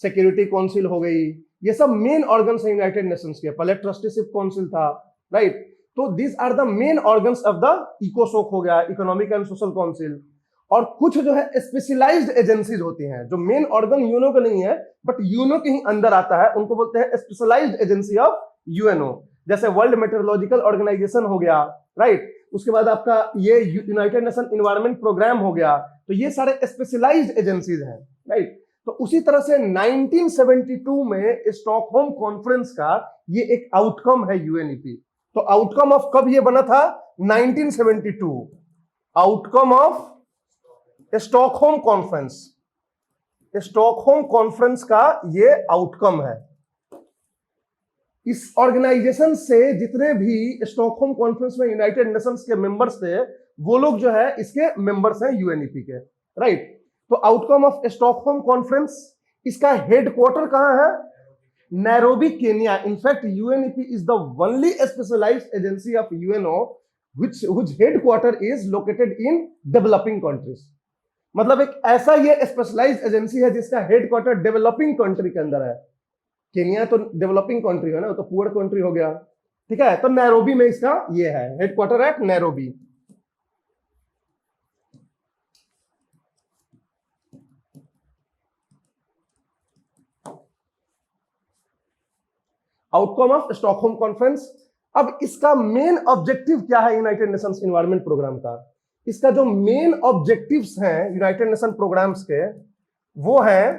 सिक्योरिटी काउंसिल हो गई, ये सब मेन ऑर्गन्स है यूनाइटेड नेशंस के। पहले ट्रस्टीशिप काउंसिल था, राइट। तो these are the main organs of the इकोसोक हो गया, इकोनॉमिक एंड सोशल काउंसिल। और कुछ जो है स्पेशलाइज्ड एजेंसीज होती हैं जो मेन ऑर्गन यूएनओ का नहीं है बट यूएनओ के ही अंदर आता है, उनको बोलते हैं स्पेशलाइज्ड एजेंसी ऑफ यूएनओ। जैसे वर्ल्ड मेट्रोलॉजिकल ऑर्गेनाइजेशन हो गया, राइट। उसके बाद आपका ये यूनाइटेड नेशन एनवायरनमेंट प्रोग्राम हो गया। तो ये सारे स्पेशलाइज्ड एजेंसीज हैं, राइट। तो उसी तरह से 1972 में स्टॉकहोम कॉन्फ्रेंस का ये एक आउटकम है यूएनईपी। तो आउटकम ऑफ कब ये बना था? 1972, outcome of Stockholm conference. Stockholm conference का ये आउटकम है। इस ऑर्गेनाइजेशन से जितने भी स्टॉकहोम कॉन्फ्रेंस में यूनाइटेड नेशंस के मेंबर्स थे वो लोग जो है इसके मेंबर्स हैं यूएनईपी के, राइट। तो आउटकम ऑफ स्टॉकहोम कॉन्फ्रेंस, इसका हेडक्वार्टर कहां है? Nairobi, Kenya. In fact UNEP is the only specialised agency of UNO which headquarter is located in developing countries. मतलब एक ऐसा ये स्पेशलाइज्ड एजेंसी है जिसका हेडक्वार्टर डेवलपिंग कंट्री के अंदर है। केनिया तो डेवलपिंग कंट्री है ना, तो पुअर कंट्री हो गया, ठीक है। तो नैरोबी में इसका ये है headquarter at Nairobi. Outcome of Stockholm conference. अब इसका मेन ऑब्जेक्टिव क्या है यूनाइटेड नेशंस एनवायरनमेंट प्रोग्राम का? इसका जो मेन ऑब्जेक्टिव्स हैं यूनाइटेड नेशन प्रोग्राम्स के, वो है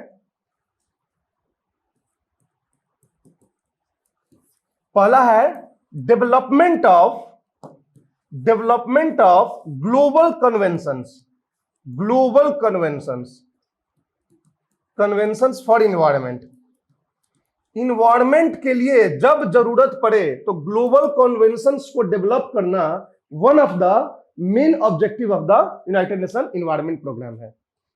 पहला है development of global conventions for environment के लिए जब जरूरत पड़े तो ग्लोबल कन्वेंशंस को डेवलप करना one of the main objective of the united nation environment programme है।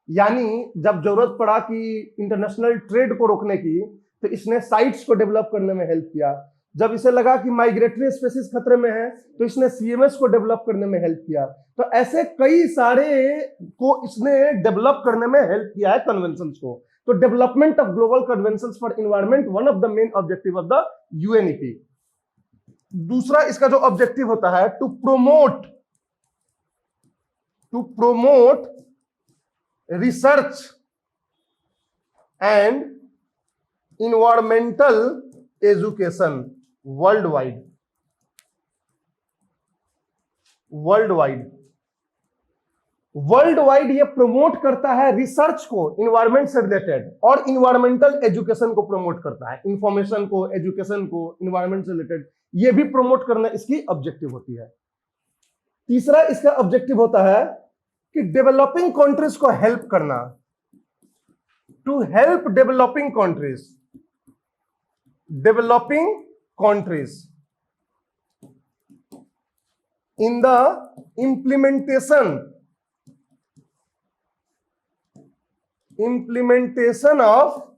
यानी जब जरूरत पड़ा कि इंटरनेशनल ट्रेड को रोकने की, तो इसने साइट्स को डेवलप करने में हेल्प किया। जब इसे लगा कि माइग्रेटरी स्पेसीज खतरे में है तो इसने सीएमएस को डेवलप करने में हेल्प किया। तो ऐसे कई सारे को इसने डेवलप करने में हेल्प किया है कन्वेंशंस को। तो development of global conventions for environment one of the main objective of the UNEP. दूसरा इसका जो ऑब्जेक्टिव होता है to promote research and environmental education worldwide। ये प्रमोट करता है रिसर्च को इन्वायरमेंट से रिलेटेड और इन्वायरमेंटल एजुकेशन को प्रमोट करता है, इंफॉर्मेशन को, एजुकेशन को, इन्वायरमेंट से रिलेटेड ये भी प्रमोट करना इसकी ऑब्जेक्टिव होती है। तीसरा इसका ऑब्जेक्टिव होता है कि डेवलपिंग कंट्रीज को हेल्प करना, to help developing countries in the implementation of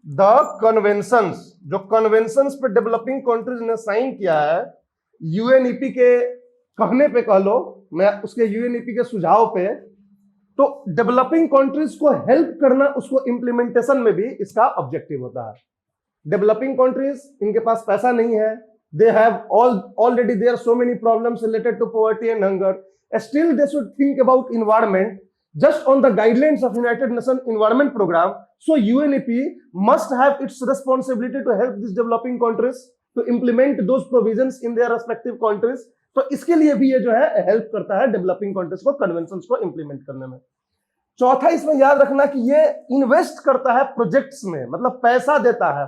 the conventions. जो कन्वेंशंस पे डेवलपिंग कंट्रीज ने साइन किया है यूएनईपी के कहने पे, कह लो मैं उसके यूएनईपी के सुझाव पे, तो डेवलपिंग कंट्रीज को हेल्प करना उसको इंप्लीमेंटेशन में भी इसका ऑब्जेक्टिव होता है। डेवलपिंग कंट्रीज, इनके पास पैसा नहीं है, they have already there so many problems related to poverty and hunger, still they should think about environment just on the guidelines of United Nations Environment Program. So UNEP must have its responsibility to help these developing countries to implement those provisions in their respective countries. तो इसके लिए भी ये जो है help करता है developing countries को कन्वेंशंस को इंप्लीमेंट करने में। चौथा इसमें याद रखना कि ये इन्वेस्ट करता है प्रोजेक्ट्स में, मतलब पैसा देता है,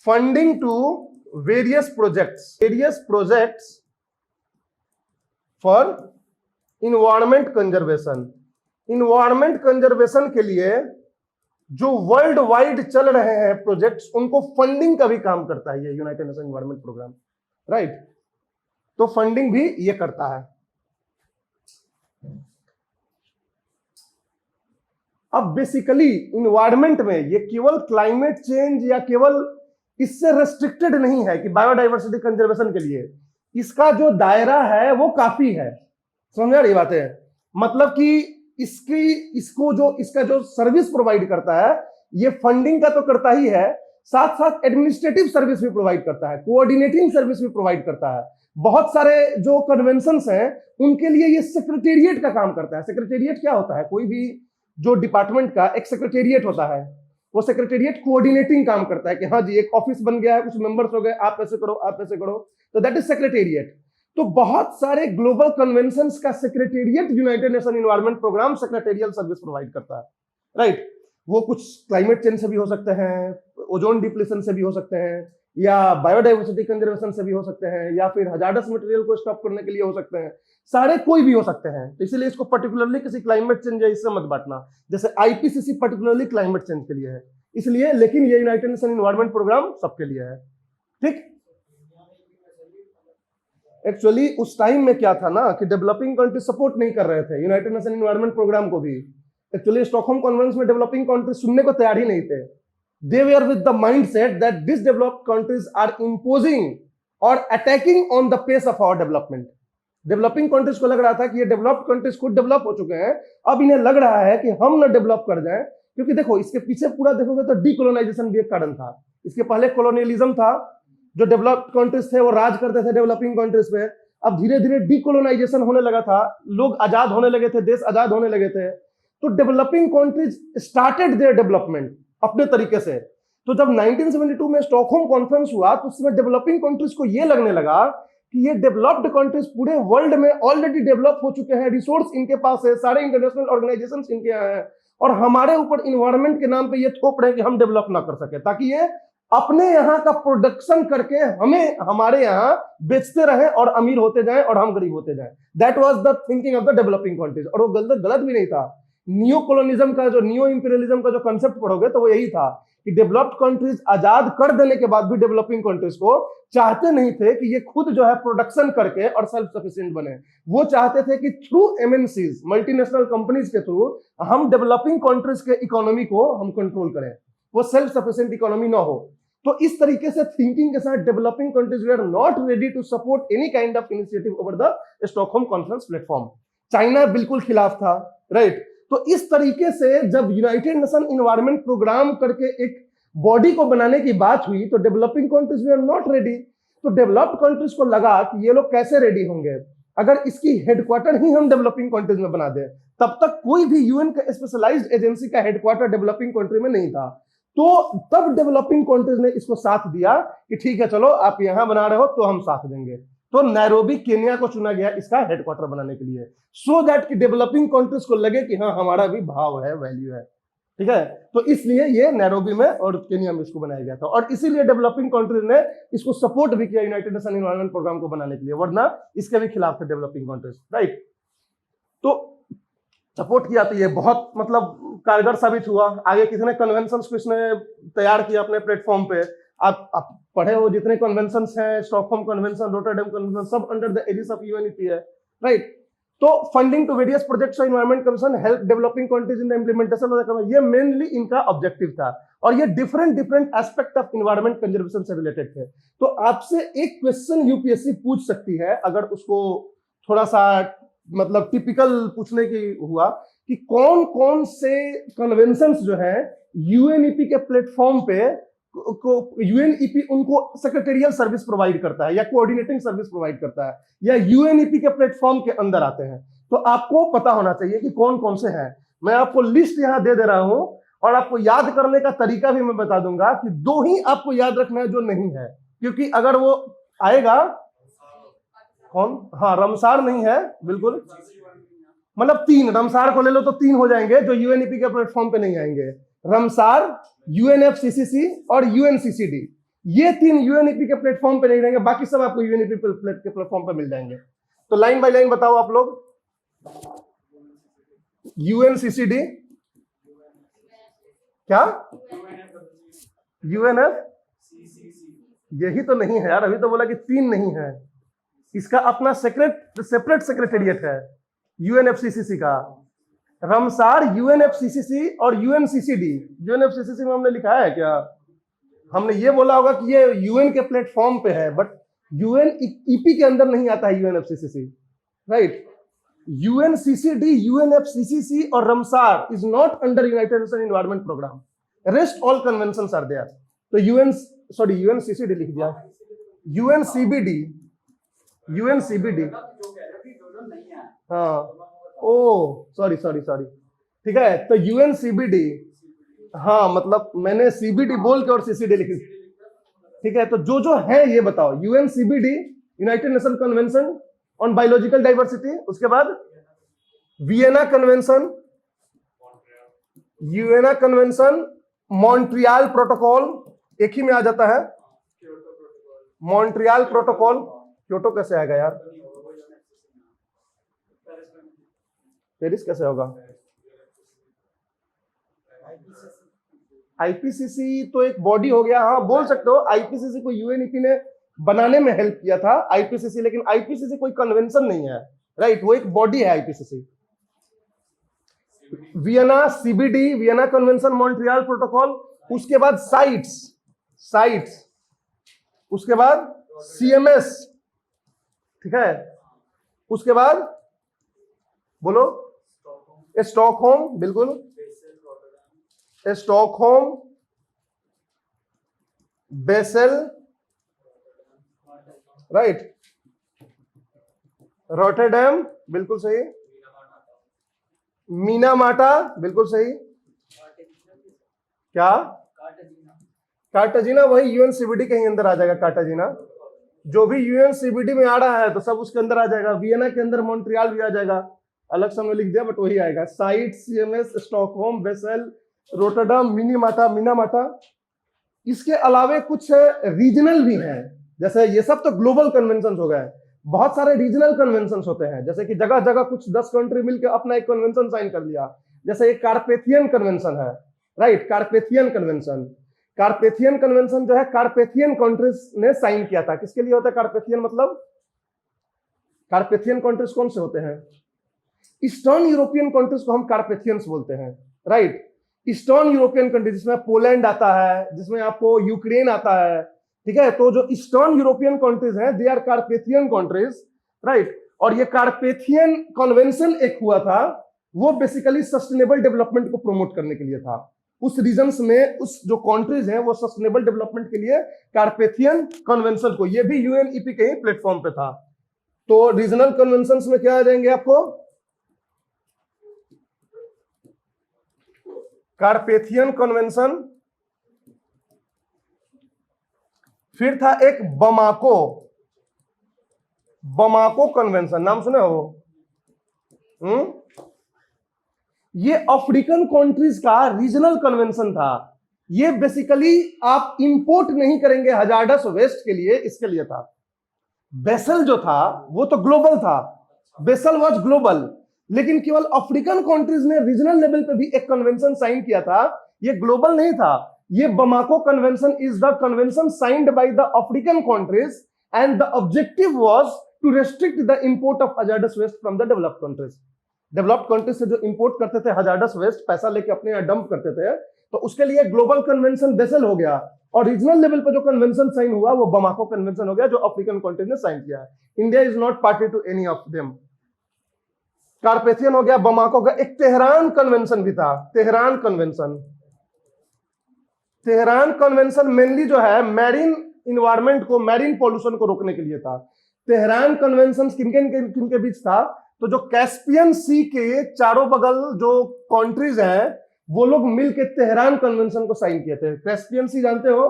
funding to various projects for environment conservation के लिए जो वर्ल्ड वाइड चल रहे हैं प्रोजेक्ट्स, उनको फंडिंग का भी काम करता है ये united nation environment programme, right. तो फंडिंग भी ये करता है। अब बेसिकली इन्वायरमेंट में ये केवल क्लाइमेट चेंज या केवल इससे रेस्ट्रिक्टेड नहीं है कि बायोडाइवर्सिटी कंजर्वेशन के लिए, इसका जो दायरा है वो काफी है। समझ आ रही बात है? मतलब कि इसका जो सर्विस प्रोवाइड करता है, ये फंडिंग का तो करता ही है, साथ साथ एडमिनिस्ट्रेटिव सर्विस भी प्रोवाइड करता है, कोऑर्डिनेटिंग सर्विस भी प्रोवाइड करता है। बहुत सारे जो कन्वेंशंस हैं उनके लिए ये सेक्रेटेरिएट का काम करता है। सेक्रेटेरिएट क्या होता है? कोई भी जो डिपार्टमेंट का एक सेक्रेटेरिएट होता है, वो सेक्रेटेरिएट कोऑर्डिनेटिंग काम करता है कि हाँ जी एक ऑफिस बन गया है, कुछ मेंबर्स हो गए, आप ऐसे करो आप ऐसे करो, तो दैट इज सेक्रेटेरिएट। तो बहुत सारे ग्लोबल कन्वेंशंस का secretariat united nation environment programme secretarial service provide करता है, राइट। वो कुछ क्लाइमेट चेंज से भी हो सकते हैं, ओजोन डिप्लीशन से भी हो सकते हैं, या बायोडाइवर्सिटी कंजर्वेशन से भी हो सकते हैं, या फिर हजार्डस मटेरियल को स्टॉप करने के लिए हो सकते हैं, सारे कोई भी हो सकते हैं। तो इसीलिए इसको पर्टिकुलरली किसी क्लाइमेट चेंज या इससे मत बांटना। जैसे आईपीसीसी पर्टिकुलरली क्लाइमेट चेंज के लिए है इसलिए, लेकिन ये यूनाइटेड नेशन एनवायरनमेंट प्रोग्राम सबके लिए है, ठीक। एक्चुअली उस टाइम में क्या था ना कि डेवलपिंग कंट्री सपोर्ट नहीं कर रहे थे यूनाइटेड नेशन एनवायरनमेंट प्रोग्राम को भी। एक्चुअली स्टॉकहोम कॉन्फ्रेंस में डेवलपिंग कंट्री सुनने को तैयार ही नहीं थे। They were with the mindset that these developed countries are imposing or attacking on the pace of our development. Developing countries को लग रहा था कि ये डेवलप्ड कंट्रीज खुद डेवलप हो चुके हैं, अब इन्हें लग रहा है कि हम ना डेवलप कर जाएं। क्योंकि देखो इसके पीछे पूरा देखोगे तो डीकोलोनाइजेशन भी एक कारण था। इसके पहले कोलोनियलिज्म था, जो डेवलप्ड कंट्रीज थे वो राज करते थे डेवलपिंग कंट्रीज पे। अब धीरे धीरे डीकोलोनाइजेशन होने लगा था, लोग आजाद होने लगे थे, देश आजाद होने लगे थे, तो developing countries started their development अपने तरीके से। तो जब 1972 में स्टॉकहोम कॉन्फ्रेंस हुआ तो उसमें डेवलपिंग कंट्रीज को ये लगने लगा कि ये डेवलप्ड कंट्रीज पूरे वर्ल्ड में ऑलरेडी डेवलप हो चुके हैं, रिसोर्स इनके पास है, सारे इंटरनेशनल ऑर्गेनाइजेशंस इनके यहाँ हैं, और हमारे ऊपर इन्वायरमेंट के नाम पे ये थोप रहे हैं कि हम डेवलप ना कर सके, ताकि ये अपने यहाँ का प्रोडक्शन करके हमें हमारे यहाँ बेचते रहे और अमीर होते जाएं और हम गरीब होते जाएं। That was the thinking of the developing countries. और वो गलत भी नहीं था। नियो कोलोनिज्म का जो नियो इंपीरियलिज्म का जो कंसेप्ट पढ़ोगे तो वो यही था कि डेवलप्ड कंट्रीज आजाद कर देने के बाद भी डेवलपिंग कंट्रीज को चाहते नहीं थे कि ये खुद जो है प्रोडक्शन करके और सेल्फ सफिशिएंट बने। वो चाहते थे कि थ्रू एमएनसीज मल्टीनेशनल कंपनीज के थ्रू हम डेवलपिंग कंट्रीज के इकोनॉमी को हम कंट्रोल करें, वो सेल्फ सफिशिएंट इकोनॉमी ना हो। तो इस तरीके से थिंकिंग के साथ developing countries they are not ready to support any kind of initiative over the Stockholm conference platform. China बिल्कुल खिलाफ था, राइट। तो इस तरीके से जब यूनाइटेड नेशन एनवायरनमेंट प्रोग्राम करके एक बॉडी को बनाने की बात हुई तो developing countries they are not ready. तो डेवलप्ड कंट्रीज को लगा कि ये लोग कैसे रेडी होंगे अगर इसकी हेडक्वार्टर ही हम डेवलपिंग कंट्रीज में बना दें। तब तक कोई भी यूएन का स्पेशलाइज्ड एजेंसी का हेडक्वार्टर डेवलपिंग कंट्री में नहीं था। तो तब डेवलपिंग कंट्रीज ने इसको साथ दिया कि ठीक है चलो आप यहां बना रहे हो तो हम साथ देंगे। तो नैरोबी केन्या को चुना गया इसका हेडक्वार्टर बनाने के लिए, सो दैट कि डेवलपिंग कंट्रीज को लगे कि हाँ हमारा भी भाव है, वैल्यू है, ठीक है। तो इसलिए ये नैरोबी में और केन्या में इसको बनाया गया था, और इसीलिए डेवलपिंग कंट्रीज ने इसको सपोर्ट भी किया यूनाइटेड नेशन एनवायरनमेंट प्रोग्राम को बनाने के लिए, वरना इसके भी खिलाफ थे डेवलपिंग कंट्रीज, राइट। तो सपोर्ट किया तो ये बहुत मतलब कारगर साबित हुआ। आगे कितने कन्वेंशंस को इसने तैयार किया अपने प्लेटफॉर्म पे, आप पढ़े हो जितने कन्वेंशंस हैं, स्टॉकहोम कन्वेंशन, रोटरडैम कन्वेंशन, सब under the aegis of UNEP है, राइट। तो funding to various projects of environment commission help developing countries in the implementation of the commission, ये मेनली इनका ऑब्जेक्टिव था, और ये different aspect of environment conservation से related थे। तो आपसे एक क्वेश्चन यूपीएससी पूछ सकती है अगर उसको थोड़ा सा मतलब टिपिकल पूछने की हुआ कि कौन कौन से कन्वेंशंस जो है यूएनईपी के प्लेटफॉर्म पे यूएनईपी उनको सेक्रेटेरियल सर्विस प्रोवाइड करता है या कोऑर्डिनेटिंग सर्विस प्रोवाइड करता है या यूएनईपी के प्लेटफॉर्म के अंदर आते हैं, तो आपको पता होना चाहिए कि कौन कौन से हैं। मैं आपको लिस्ट यहां दे रहा हूं और आपको याद करने का तरीका भी मैं बता दूंगा कि दो ही आपको याद रखना है जो नहीं है, क्योंकि अगर वो आएगा कौन, हाँ रमसार नहीं है बिल्कुल, मतलब तीन, रमसार को ले लो तो तीन हो जाएंगे जो यूएनईपी के प्लेटफॉर्म पे नहीं आएंगे। रमसार, यूएनएफसीसीसी और यूएनसीसीडी, ये तीन यूएनईपी के प्लेटफॉर्म पे नहीं रहेंगे, बाकी सब आपको यूएनईपी के प्लेटफॉर्म पे मिल जाएंगे। तो लाइन बाय लाइन बताओ आप लोग। यूएनसीसीडी क्या, यूएनएफ, यही तो नहीं है यार, अभी तो बोला कि तीन नहीं है, इसका अपना सेपरेट सेक्रेटेरिएट है यूएनएफसीसीसी का। रमसार, यूएनएफसीसीसी और यूएनसीसीडी, यूएनएफसीसीसी में हमने लिखा है क्या, हमने ये बोला होगा कि ये यूएन के प्लेटफॉर्म पे है, बट यूएनईपी के अंदर नहीं आता है यूएनएफसीसीसी, राइट। UNCCD, UNFCCC और रमसार is not under United Nations Environment Program. Rest all conventions are there. तो UNCCD लिख दिया, UNCBD, हाँ, ओ सॉरी, ठीक है, तो UNCBD, हाँ मतलब मैंने CBD बोल के और CCD लिख दिया, ठीक है, तो जो है ये बताओ। UNCBD, United Nation convention on biological diversity, उसके बाद वियना कन्वेंशन, मॉन्ट्रियल प्रोटोकॉल, एक ही में आ जाता है, मॉन्ट्रियल प्रोटोकॉल। क्योटो कैसे आएगा यार, पेरिस कैसे होगा, आईपीसीसी तो एक बॉडी हो गया, हाँ बोल सकते हो, आईपीसीसी को यूएनईपी ने बनाने में हेल्प किया था आईपीसीसी, लेकिन आईपीसीसी कोई कन्वेंशन नहीं है, राइट, वो एक बॉडी है IPCC. Vienna CBD, Vienna convention, Montreal protocol, उसके बाद साइट्स, उसके बाद सीएमएस, ठीक है, उसके बाद बोलो स्टॉकहोम, बिल्कुल स्टॉकहोम, बेसेल, राइट, रॉटरडैम, बिल्कुल सही, मीनामाटा, बिल्कुल सही, क्या कार्टाजीना, वही यूएनसीबीडी के ही अंदर आ जाएगा कार्टाजीना, जो भी यूएनसीबीडी में आ रहा है तो सब उसके अंदर आ जाएगा। वियना के अंदर मॉन्ट्रियल भी आ जाएगा, अलग से हमने लिख दिया बट वही आएगा। Site, CMS, Stockholm, Bessel, Rotterdam, Minamata. इसके अलावे कुछ रीजनल भी हैं, जैसे ये सब तो ग्लोबल कन्वेंशन हो गए, बहुत सारे रीजनल कन्वेंशन होते हैं, जैसे कि जगह जगह कुछ 10 कंट्री मिलकर अपना एक कन्वेंशन साइन कर लिया, जैसे एक कार्पेथियन कन्वेंशन है, राइट, कार्पेथियन कन्वेंशन जो है कार्पेथियन कंट्रीज ने साइन किया था। किसके लिए होता है कार्पेथियन, मतलब कार्पेथियन कंट्रीज कौन से होते हैं, ईस्टर्न यूरोपियन कंट्रीज को हम कार्पेथियंस बोलते हैं, राइट, ईस्टर्न यूरोपियन कंट्रीज जिसमें पोलैंड आता है, जिसमें आपको यूक्रेन आता है, ठीक है, तो जो ईस्टर्न यूरोपियन कंट्रीज हैं they are Carpathian countries, right. और ये कार्पेथियन कन्वेंशन एक हुआ था, वो बेसिकली सस्टेनेबल डेवलपमेंट को प्रमोट करने के लिए था। उस रीजन्स में उस जो कंट्रीज हैं वो सस्टेनेबल डेवलपमेंट के लिए कार्पेथियन कन्वेंशन को, ये भी यूएनईपी के ही प्लेटफॉर्म पे था। तो रीजनल कन्वेंशंस में क्या आ जाएंगे आपको, कार्पेथियन कन्वेंशन, फिर था एक बमाको कन्वेंशन, नाम सुने हो? ये अफ्रीकन कंट्रीज का रीजनल कन्वेंशन था। ये बेसिकली आप इंपोर्ट नहीं करेंगे हजार्डस वेस्ट के लिए, इसके लिए था। बेसल जो था वो तो ग्लोबल था, बेसल वाज ग्लोबल, लेकिन केवल अफ्रीकन कंट्रीज ने रीजनल लेवल पे भी एक कन्वेंशन साइन किया था, ये ग्लोबल नहीं था। ये Bamako convention is the convention signed by the African countries and the objective was to restrict the import of hazardous waste from the developed countries. Developed countries से जो इंपोर्ट करते थे हजार्डस वेस्ट, पैसा लेके अपने यहाँ डंप करते थे, तो उसके लिए ग्लोबल कन्वेंशन बेसल हो गया, और रीजनल लेवल पे जो कन्वेंशन साइन हुआ वो बमाको कन्वेंशन हो गया, जो अफ्रीकन कंट्रीज ने साइन किया है। India is not party to any of them. Carpathian हो गया, बमाको का। एक तेहरान कन्वेंशन भी था, तेहरान कन्वेंशन मेनली जो है मैरीन इन्वायरमेंट को, मैरीन पॉल्यूशन को रोकने के लिए था। तेहरान कन्वेंशन किनके बीच था, तो जो कैस्पियन सी के चारों बगल जो कंट्रीज हैं वो लोग मिलकर तेहरान कन्वेंशन को साइन किए थे। कैस्पियन सी जानते हो?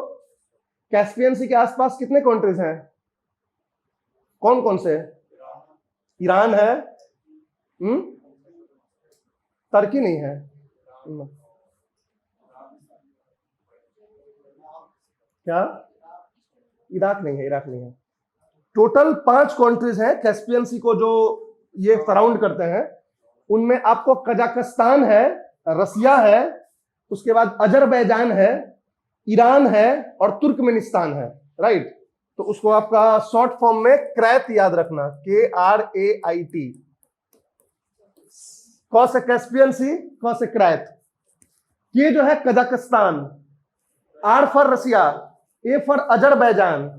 कैस्पियन सी के आसपास कितने कंट्रीज हैं, कौन कौन से? ईरान है, तुर्की नहीं है, क्या? इराक नहीं है। टोटल 5 कंट्रीज हैं कैस्पियन सी को जो ये सराउंड करते हैं। उनमें आपको कजाकिस्तान है, रसिया है, उसके बाद अजरबैजान है, ईरान है और तुर्कमेनिस्तान है, राइट। तो उसको आपका शॉर्ट फॉर्म में क्रैत याद रखना, KRAIT। कौन से कैस्पियन सी, कौन से क्रैत। ये जो है Kazakhstan, R for Russia, A for Azerbaijan,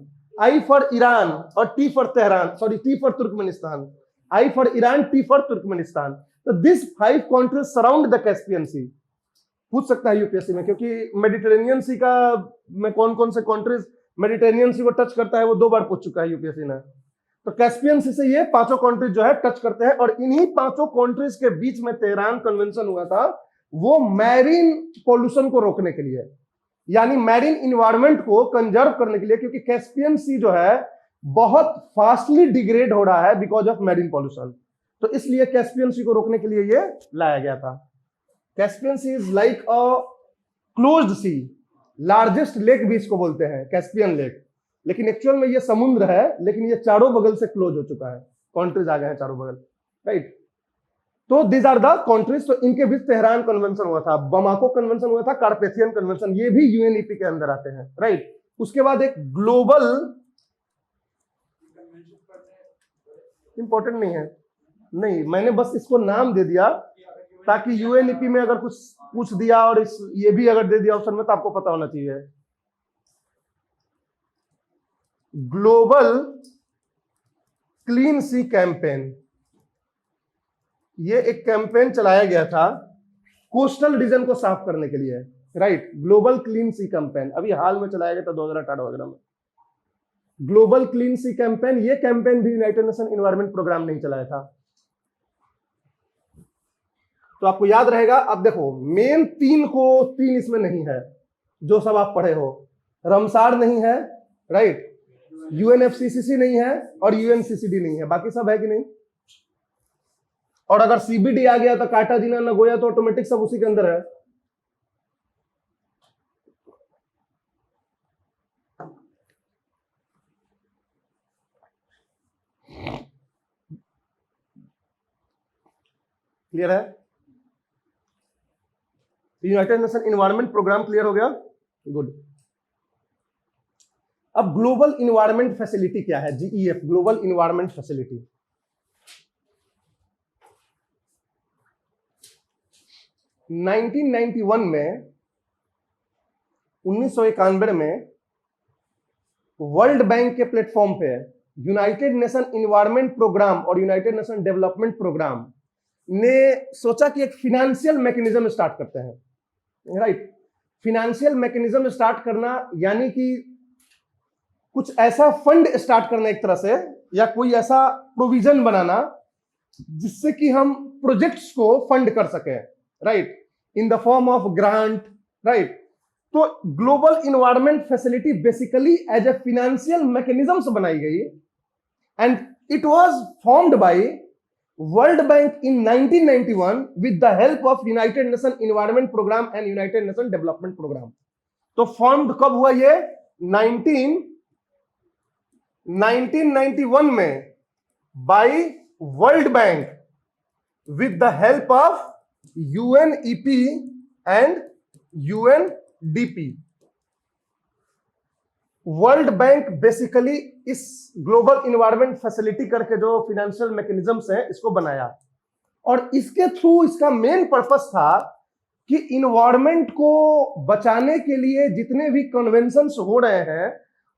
I for Iran और T for Tehran, T for Turkmenistan. I for Iran, T for Turkmenistan. तो this 5 countries surround the Caspian Sea. पूछ सकता है यूपीएससी में, क्योंकि मेडिटेरेनियन सी का में कौन कौन से कंट्रीज मेडिटेरेनियन सी को टच करता है वो 2 बार पूछ चुका है यूपीएससी ने। तो कैस्पियन सी से ये 5 कंट्रीज जो है टच करते हैं, और इन्हीं 5 कंट्रीज के बीच में तेहरान कन्वेंशन हुआ था, वो मैरीन पोल्यूशन को रोकने के लिए, यानी मैरीन इन्वायरमेंट को कंजर्व करने के लिए, क्योंकि कैस्पियन सी जो है बहुत फास्टली डिग्रेड हो रहा है बिकॉज ऑफ मैरीन पॉल्यूशन। तो इसलिए कैस्पियन सी को रोकने के लिए ये लाया गया था। Caspian sea is like a closed sea, largest lake भी इसको बोलते हैं कैस्पियन लेक, लेकिन एक्चुअल में ये समुद्र है, लेकिन ये चारों बगल से क्लोज हो चुका है, कंट्रीज आ गए हैं चारों बगल, राइट। तो दीज आर द कंट्रीज। तो इनके बीच तेहरान कन्वेंशन हुआ था, बमाको कन्वेंशन हुआ था, कार्पेथियन कन्वेंशन, ये भी यूएनईपी के अंदर आते हैं, राइट। उसके बाद एक ग्लोबल, इंपॉर्टेंट नहीं है, नहीं, मैंने बस इसको नाम दे दिया ताकि यूएनईपी में अगर कुछ पूछ दिया और इस ये भी अगर दे दिया ऑप्शन में तो आपको पता होना चाहिए। ग्लोबल क्लीन सी कैंपेन, ये एक कैंपेन चलाया गया था कोस्टल रीजन को साफ करने के लिए, राइट। ग्लोबल क्लीन सी कैंपेन अभी हाल में चलाया गया था 2018 वगैरह में। ग्लोबल क्लीन सी कैंपेन, ये कैंपेन भी यूनाइटेड नेशन एनवायरनमेंट प्रोग्राम नहीं चलाया था। तो आपको याद रहेगा। अब देखो मेन 3 इसमें नहीं है जो सब आप पढ़े हो, रमसार नहीं है, राइट, यूएनएफसीसीसी नहीं है और यूएनसीसीडी नहीं है, बाकी सब है कि नहीं। और अगर सीबीडी आ गया तो कार्टाजीना नगोया तो ऑटोमेटिक सब उसी के अंदर है। क्लियर है? United nation environment programme clear हो गया, गुड। अब ग्लोबल इन्वायरमेंट फैसिलिटी क्या है, GEF, global environment facility. Nineteen 1991 में 1991 में वर्ल्ड बैंक के प्लेटफॉर्म पे यूनाइटेड नेशन एनवायरनमेंट प्रोग्राम और यूनाइटेड नेशन डेवलपमेंट प्रोग्राम ने सोचा कि एक फिनेंशियल मैकेनिज्म स्टार्ट करते हैं, राइट। फिनेंशियल मैकेनिज्म स्टार्ट करना यानी कि कुछ ऐसा फंड स्टार्ट करना एक तरह से, या कोई ऐसा प्रोविजन बनाना जिससे कि हम प्रोजेक्ट्स को फंड कर सके, right, in the form of grant, right. तो Global environment Facility basically as a financial mechanism से बनाई गई, and it was formed by World Bank in 1991 with the help of United nation environment Programme and United nation development Programme. तो formed कब हुआ ये? 1991 में by World Bank with the help of UNEP and UNDP। World Bank basically इस Global environment Facility करके जो financial mechanisms हैं इसको बनाया, और इसके थ्रू इसका मेन पर्पस था कि इन्वायरमेंट को बचाने के लिए जितने भी कन्वेंशंस हो रहे हैं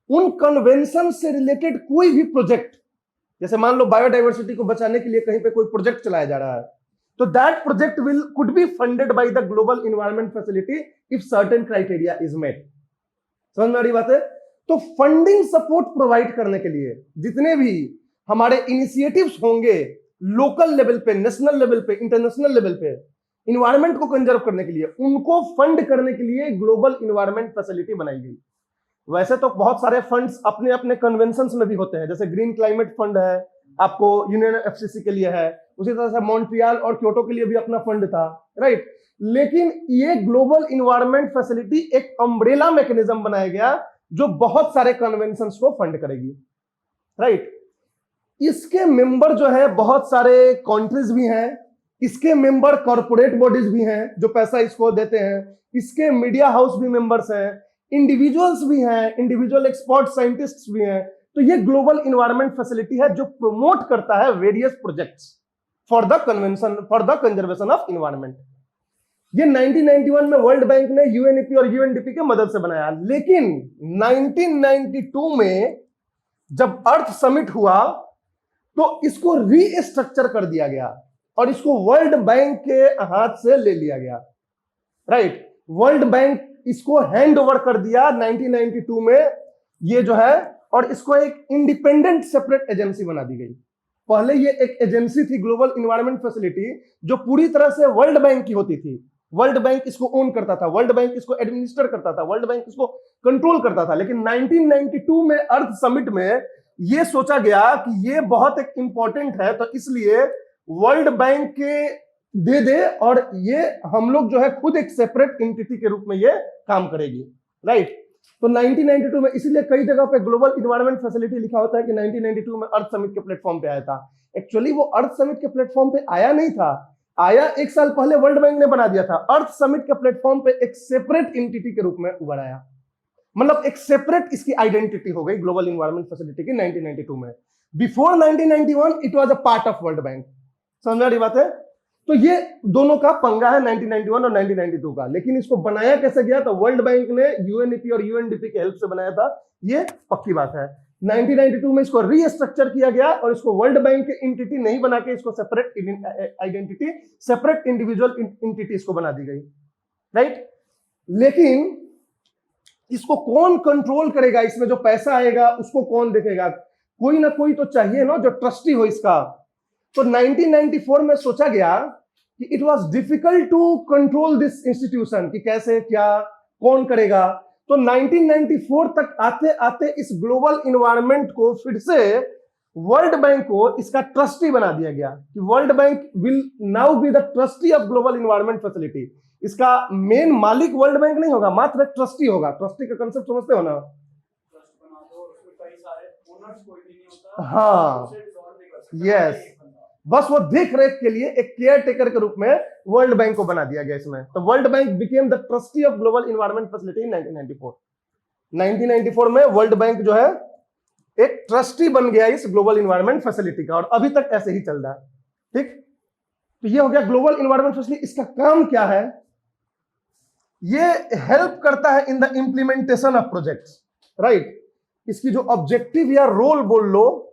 उन कन्वेंशन से रिलेटेड कोई भी प्रोजेक्ट, जैसे मान लो बायोडाइवर्सिटी को बचाने के लिए कहीं पे कोई प्रोजेक्ट चलाया जा रहा है, तो that project could be funded by the global environment facility if certain criteria is met. समझ में आ रही बात है? तो फंडिंग सपोर्ट प्रोवाइड करने के लिए जितने भी हमारे इनिशिएटिव्स होंगे लोकल लेवल पे, नेशनल लेवल पे, इंटरनेशनल लेवल पे, इन्वायरमेंट को कंजर्व करने के लिए, उनको फंड करने के लिए ग्लोबल इन्वायरमेंट फैसिलिटी बनाई गई। वैसे तो बहुत सारे फंड्स अपने अपने कन्वेंशंस में भी होते हैं, जैसे ग्रीन क्लाइमेट फंड है, आपको यूनियन एफसीसी के लिए है, उसी तरह से मॉन्ट्रियल और क्योटो के लिए भी अपना फंड था, राइट। लेकिन ये ग्लोबल इन्वायरमेंट फैसिलिटी एक अम्ब्रेला मैकेनिज्म बनाया गया जो बहुत सारे कन्वेंशंस को फंड करेगी, राइट। इसके मेंबर जो है बहुत सारे कंट्रीज भी हैं, इसके मेंबर कॉर्पोरेट बॉडीज भी हैं जो पैसा इसको देते हैं, इसके मीडिया हाउस भी मेंबर्स हैं, इंडिविजुअल्स भी हैं, इंडिविजुअल एक्सपर्ट साइंटिस्ट्स भी हैं। तो ये ग्लोबल इन्वायरमेंट फैसिलिटी है जो प्रमोट करता है various projects for the conservation of environment. ये 1991 में वर्ल्ड बैंक ने यूएनईपी और यूएनडीपी के मदद से बनाया, लेकिन 1992 में जब अर्थ समिट हुआ तो इसको रीस्ट्रक्चर कर दिया गया और इसको वर्ल्ड बैंक के हाथ से ले लिया गया, राइट। वर्ल्ड बैंक इसको हैंड ओवर कर दिया 1992 में ये जो है, और इसको एक इंडिपेंडेंट सेपरेट एजेंसी बना दी गई। पहले ये एक एजेंसी थी ग्लोबल इन्वायरमेंट फैसिलिटी, जो पूरी तरह से वर्ल्ड बैंक की होती थी। वर्ल्ड बैंक इसको ओन करता था, वर्ल्ड बैंक इसको एडमिनिस्टर करता था, वर्ल्ड बैंक इसको कंट्रोल करता था। लेकिन 1992 में अर्थ समिट में ये सोचा गया कि ये बहुत एक इंपॉर्टेंट है, तो इसलिए वर्ल्ड बैंक के दे दे और ये हम लोग जो है खुद एक सेपरेट एंटिटी के रूप में ये काम करेगी, राइट। तो 1992 में इसीलिए कई जगह पे ग्लोबल इन्वायरमेंट फैसिलिटी लिखा होता है कि 1992 में अर्थ समिट के प्लेटफॉर्म पे आया था। एक्चुअली वो अर्थ समिट के प्लेटफॉर्म पे आया नहीं था, आया एक साल पहले वर्ल्ड बैंक ने बना दिया था। अर्थ समिट के प्लेटफॉर्म पे एक सेपरेट एंटिटी के रूप में उभर आया, मतलब एक सेपरेट इसकी आइडेंटिटी हो गई ग्लोबल इन्वायरमेंट फैसिलिटी की 1992 में। Before 1991 it was a part of world bank. समझ में आ रही बात है? तो ये दोनों का पंगा है 1991 और 1992 का। लेकिन इसको बनाया कैसे गया? तो वर्ल्ड बैंक ने यूएनईपी और यूएनडीपी के हेल्प से बनाया था, ये पक्की बात है। 1992 में इसको रीस्ट्रक्चर किया गया और इसको वर्ल्ड बैंक के एंटिटी नहीं बना के इसको separate identity, separate individual entity इसको बना दी गई, राइट। लेकिन इसको कौन कंट्रोल करेगा? इसमें जो पैसा आएगा उसको कौन देखेगा? कोई ना कोई तो चाहिए ना जो ट्रस्टी हो इसका। तो 1994 में सोचा गया कि it was difficult to control this institution, कि कैसे क्या कौन करेगा। तो 1994 तक आते आते इस ग्लोबल इन्वायरमेंट को फिर से वर्ल्ड बैंक को इसका ट्रस्टी बना दिया गया कि world bank will now be the trustee of global environment facility. इसका मेन मालिक वर्ल्ड बैंक नहीं होगा, मात्र एक ट्रस्टी होगा। ट्रस्टी का कंसेप्ट समझते हो ना? हाँ, यस, बस वो देख रेख के लिए एक केयर टेकर के रूप में वर्ल्ड बैंक को बना दिया गया इसमें। तो world bank became the trustee of global environment facility in 1994। 1994 में वर्ल्ड बैंक जो है एक ट्रस्टी बन गया इस ग्लोबल इन्वायरमेंट फैसिलिटी का, और अभी तक ऐसे ही चल रहा है, ठीक। तो ये हो गया ग्लोबल इन्वायरमेंट फैसिलिटी। इसका काम क्या है? ये हेल्प करता है इन the implementation of projects, right. इसकी जो ऑब्जेक्टिव या रोल बोल लो,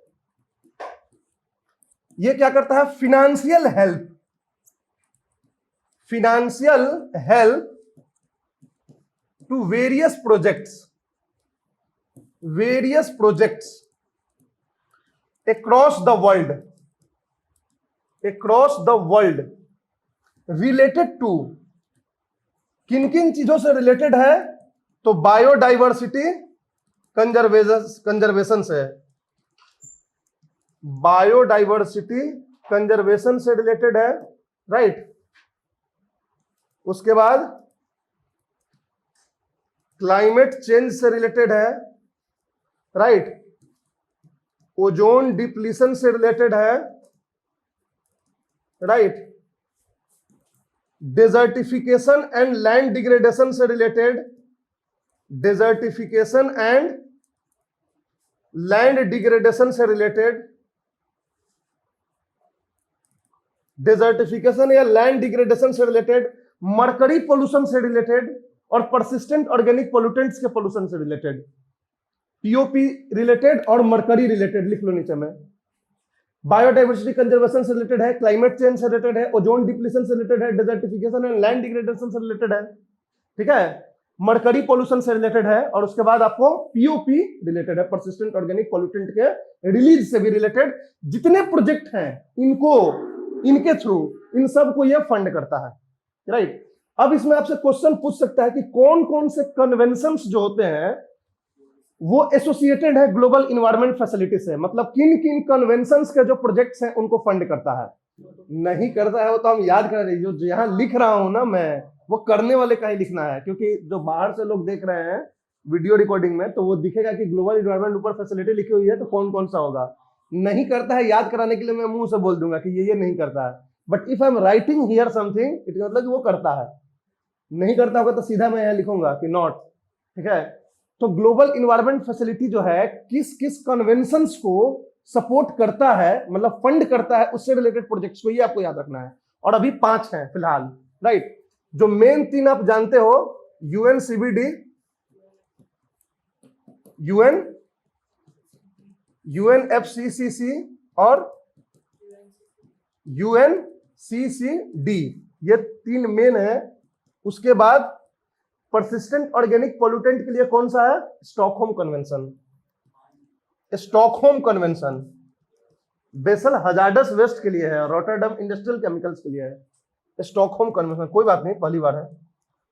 ये क्या करता है? Financial help, financial help to various projects across the world related to किन किन चीजों से रिलेटेड है? तो बायोडाइवर्सिटी कंजर्वेशन से, बायोडाइवर्सिटी कंजर्वेशन से रिलेटेड है, राइट। उसके बाद क्लाइमेट चेंज से रिलेटेड है, राइट। ओजोन डिप्लीशन से रिलेटेड है, right. Desertification and land degradation से related, desertification and land degradation से रिलेटेड, डेजर्टिफिकेशन या लैंड डिग्रेडेशन से रिलेटेड, मरकरी पोल्यूशन से रिलेटेड, और परसिस्टेंट ऑर्गेनिक पोल्यूटेंट्स के पोल्यूशन से रिलेटेड। पीओपी रिलेटेड और मरकरी रिलेटेड लिख लो नीचे में। बायोडाइवर्सिटी कंजर्वेशन से रिलेटेड है, क्लाइमेट चेंज से रिलेटेड है, ओजोन डिप्लीशन से रिलेटेड है, डेजर्टिफिकेशन एंड लैंड डिग्रेडेशन से रिलेटेड है, ठीक है। मरकरी पोल्यूशन से रिलेटेड है, और उसके बाद आपको पीओपी रिलेटेड है, परसिस्टेंट ऑर्गेनिक पोल्यूटेंट के रिलीज से भी रिलेटेड। जितने प्रोजेक्ट हैं इनको, इनके थ्रू इन सब को यह फंड करता है, राइट। अब इसमें आपसे क्वेश्चन पूछ सकता है कि कौन कौन से कन्वेंशंस जो होते हैं वो एसोसिएटेड है ग्लोबल इन्वायरमेंट फैसिलिटी से, मतलब किन किन कन्वेंशंस के जो प्रोजेक्ट्स हैं उनको फंड करता है। नहीं करता है वो तो हम याद कर रहे हैं, जो यहां लिख रहा हूं ना मैं, वो करने वाले का ही लिखना है, क्योंकि जो बाहर से लोग देख रहे हैं वीडियो रिकॉर्डिंग में तो वो दिखेगा कि ग्लोबल इन्वायरमेंट ऊपर फैसिलिटी लिखी हुई है, तो कौन कौन सा होगा। नहीं करता है याद कराने के लिए मैं मुंह से बोल दूंगा कि ये नहीं करता है, but if I am writing here something it मतलब कि वो करता है। नहीं करता होगा तो सीधा मैं यहां लिखूंगा कि नॉट, ठीक है। तो ग्लोबल इन्वायरमेंट फैसिलिटी जो है किस किस कन्वेंशंस को सपोर्ट करता है, मतलब फंड करता है, उससे रिलेटेड प्रोजेक्ट्स को, ये आपको याद रखना है। और अभी 5 हैं फिलहाल, राइट। जो मेन 3 आप जानते हो, यूएनसीबीडी, यूएनएफसीसीसी और UNCCD, ये 3 मेन है। उसके बाद परसिस्टेंट ऑर्गेनिक पोल्यूटेंट के लिए कौन सा है? Stockholm convention. Stockholm convention Basel hazardous waste के लिए है, रॉटरडम इंडस्ट्रियल केमिकल्स के लिए है। स्टॉकहोम कन्वेंशन, कोई बात नहीं, पहली बार है,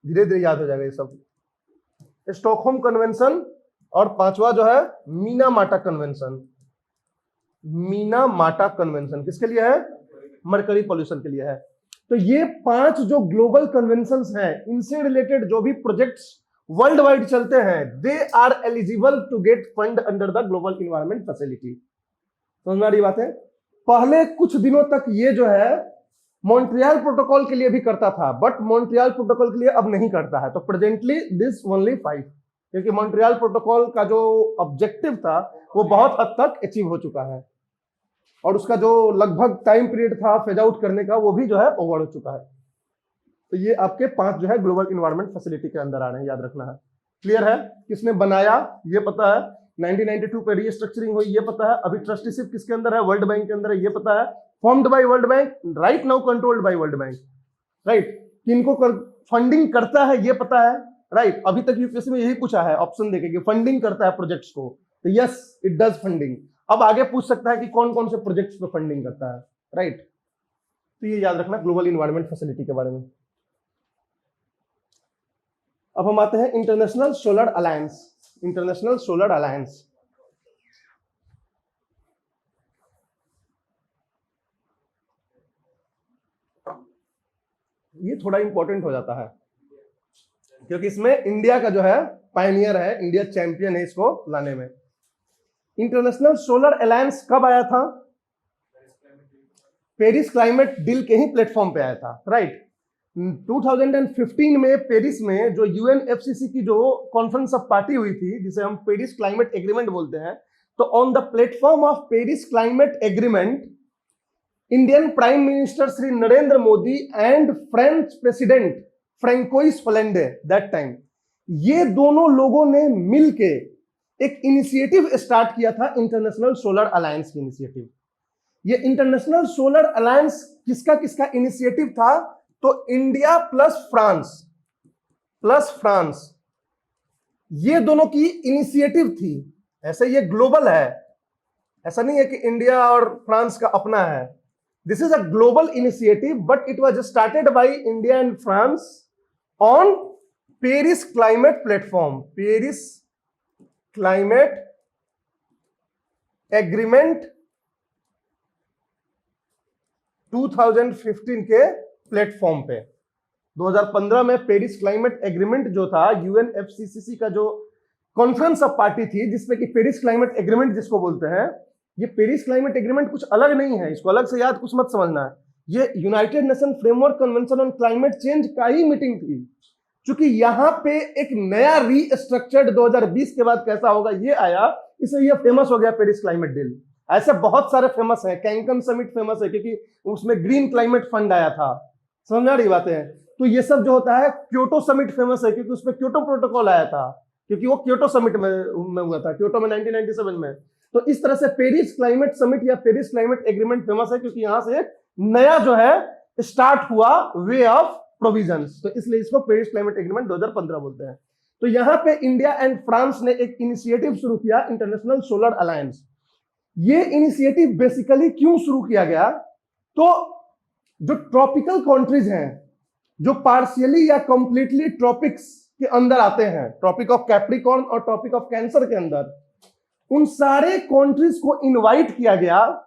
धीरे धीरे याद हो जाएगा ये सब। स्टॉकहोम कन्वेंशन, और 5वां जो है मीनामाटा कन्वेंशन। मीनामाटा कन्वेंशन किसके लिए है? मरकरी पॉल्यूशन के लिए है। तो ये 5 जो ग्लोबल कन्वेंशंस हैं, इनसे रिलेटेड जो भी प्रोजेक्ट्स वर्ल्ड वाइड चलते हैं, they are eligible to get fund under the global environment facility. समझ में आ रही बात है? पहले कुछ दिनों तक ये जो है मॉन्ट्रियल प्रोटोकॉल के लिए भी करता था, बट मॉन्ट्रियल प्रोटोकॉल के लिए अब नहीं करता है। तो प्रेजेंटली दिस ओनली 5, क्योंकि मॉन्ट्रियल प्रोटोकॉल का जो ऑब्जेक्टिव था वो बहुत हद तक अचीव हो चुका है, और उसका जो लगभग टाइम पीरियड था फेज आउट करने का, वो भी जो है ओवर हो चुका है। तो ये आपके 5 जो है ग्लोबल इन्वायरमेंट फैसिलिटी के अंदर आ रहे हैं, याद रखना है। क्लियर है? किसने बनाया ये पता है, 1992 पे रीस्ट्रक्चरिंग हुई ये पता है, अभी ट्रस्टीशिप किसके अंदर है? वर्ल्ड बैंक के अंदर है, ये पता है। Formed by World bank, right now controlled by World bank, right. किनको फंडिंग करता है ये पता है, राइट। अभी तक यूपीएससी में यही पूछा है ऑप्शन देके कि फंडिंग करता है प्रोजेक्ट्स को, तो यस इट डज फंडिंग। अब आगे पूछ सकता है कि कौन कौन से प्रोजेक्ट्स पे फंडिंग करता है, राइट। तो ये याद रखना ग्लोबल इन्वायरमेंट फैसिलिटी के बारे में। अब हम आते हैं international solar alliance. International solar alliance, ये थोड़ा इंपॉर्टेंट हो जाता है, क्योंकि इसमें इंडिया का जो है पायनियर है, इंडिया चैंपियन है इसको लाने में। इंटरनेशनल सोलर अलायंस कब आया था? पेरिस क्लाइमेट डील के ही प्लेटफॉर्म पे आया था, राइट। 2015 में पेरिस में जो UNFCCC की जो कॉन्फ्रेंस ऑफ पार्टी हुई थी, जिसे हम पेरिस क्लाइमेट एग्रीमेंट बोलते हैं, तो on the platform of Paris climate agreement, Indian prime minister Shri Narendra Modi and French president Francois Hollande that time, ये दोनों लोगों ने मिलके एक इनिशिएटिव स्टार्ट किया था, इंटरनेशनल सोलर अलायंस की इनिशिएटिव। ये इंटरनेशनल सोलर अलायंस किसका किसका इनिशिएटिव था? तो इंडिया प्लस फ्रांस, ये दोनों की इनिशिएटिव थी। ऐसे ये ग्लोबल है, ऐसा नहीं है कि इंडिया और फ्रांस का अपना है। This is a global initiative, but it was started by India and France on Paris climate platform, Paris climate agreement 2015 के प्लेटफॉर्म पे। 2015 में पेरिस क्लाइमेट एग्रीमेंट जो था, UNFCCC का जो कॉन्फ्रेंस ऑफ पार्टी थी, जिसमें कि पेरिस क्लाइमेट एग्रीमेंट जिसको बोलते हैं, ये पेरिस क्लाइमेट एग्रीमेंट कुछ अलग नहीं है, इसको अलग से याद कुछ मत समझना है। ये united nation framework convention on climate change का ही मीटिंग थी। चूंकि यहां पे एक नया रीस्ट्रक्चर्ड 2020 के बाद कैसा होगा ये आया, इसलिए ये फेमस हो गया पेरिस क्लाइमेट डील। ऐसे बहुत सारे फेमस है, कैंकन समिट फेमस है क्योंकि उसमें ग्रीन क्लाइमेट फंड आया था, समझ आ रही बातें। तो ये सब जो होता है, क्योटो समिट फेमस है क्योंकि उसमें क्योटो प्रोटोकॉल आया था, क्योंकि वो क्योटो समिट में हुआ था, क्योटो में 1997 में। तो इस तरह से पेरिस क्लाइमेट समिट या पेरिस क्लाइमेट एग्रीमेंट फेमस है क्योंकि यहां से नया जो है स्टार्ट हुआ वे ऑफ प्रोविजंस, तो इसलिए इसको पेरिस क्लाइमेट एग्रीमेंट 2015 बोलते हैं। तो यहां पे इंडिया एंड फ्रांस ने एक इनिशिएटिव शुरू किया, इंटरनेशनल सोलर अलायंस। ये इनिशिएटिव बेसिकली क्यों शुरू किया गया? तो जो ट्रॉपिकल कंट्रीज हैं, जो पार्शियली या कंप्लीटली ट्रॉपिक्स के अंदर आते हैं, ट्रॉपिक ऑफ कैप्रिकॉर्न और ट्रॉपिक ऑफ कैंसर के अंदर, उन सारे कंट्रीज को इनवाइट किया गया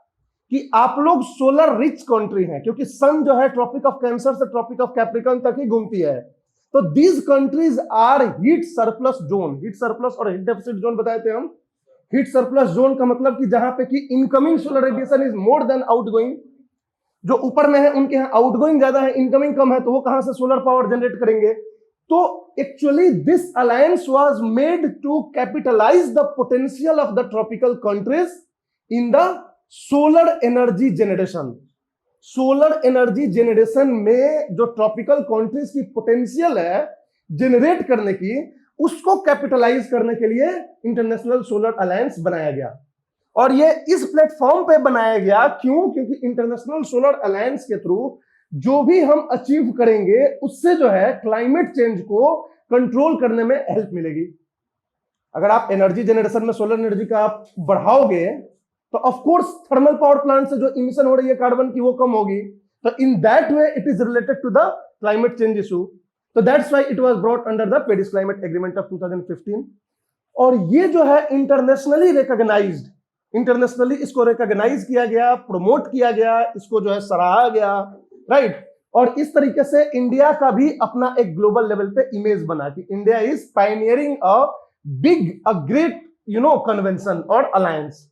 कि आप लोग सोलर रिच कंट्री हैं, क्योंकि सन जो है ट्रॉपिक ऑफ कैंसर से ट्रॉपिक ऑफ कैप्रिकॉर्न तक ही घूमती है। तो these countries are heat surplus zone. Heat surplus और हीट डेफिसिट जोन बताए थे हम। हीट सरप्लस जोन का मतलब कि जहां पे कि incoming solar radiation is more than outgoing. जो ऊपर में है उनके यहाँ आउटगोइंग ज्यादा है, इनकमिंग कम है, तो वो कहां से सोलर पावर जनरेट करेंगे? तो actually this alliance was made to capitalise the potential of the tropical countries in the solar energy generation. Solar energy generation में जो ट्रॉपिकल कंट्रीज की पोटेंशियल है जनरेट करने की, उसको कैपिटलाइज करने के लिए इंटरनेशनल सोलर अलायंस बनाया गया। और ये इस प्लेटफॉर्म पे बनाया गया, क्यों? क्योंकि इंटरनेशनल सोलर अलायंस के थ्रू जो भी हम अचीव करेंगे उससे जो है क्लाइमेट चेंज को कंट्रोल करने में हेल्प मिलेगी। अगर आप एनर्जी जनरेशन में सोलर एनर्जी का आप बढ़ाओगे तो of course thermal power plant से जो इमिशन हो रही है कार्बन की वो कम होगी। तो in that way it is related to the climate change issue. तो that's why it was brought under the Paris climate agreement of 2015। और ये जो है इंटरनेशनली रिकॉग्नाइज्ड, इंटरनेशनली इसको रिकॉग्नाइज किया गया, प्रमोट किया गया, इसको जो है सराहा गया, राइट। और इस तरीके से इंडिया का भी अपना एक ग्लोबल लेवल पे इमेज बना कि India is pioneering a big a great convention और अलायंस।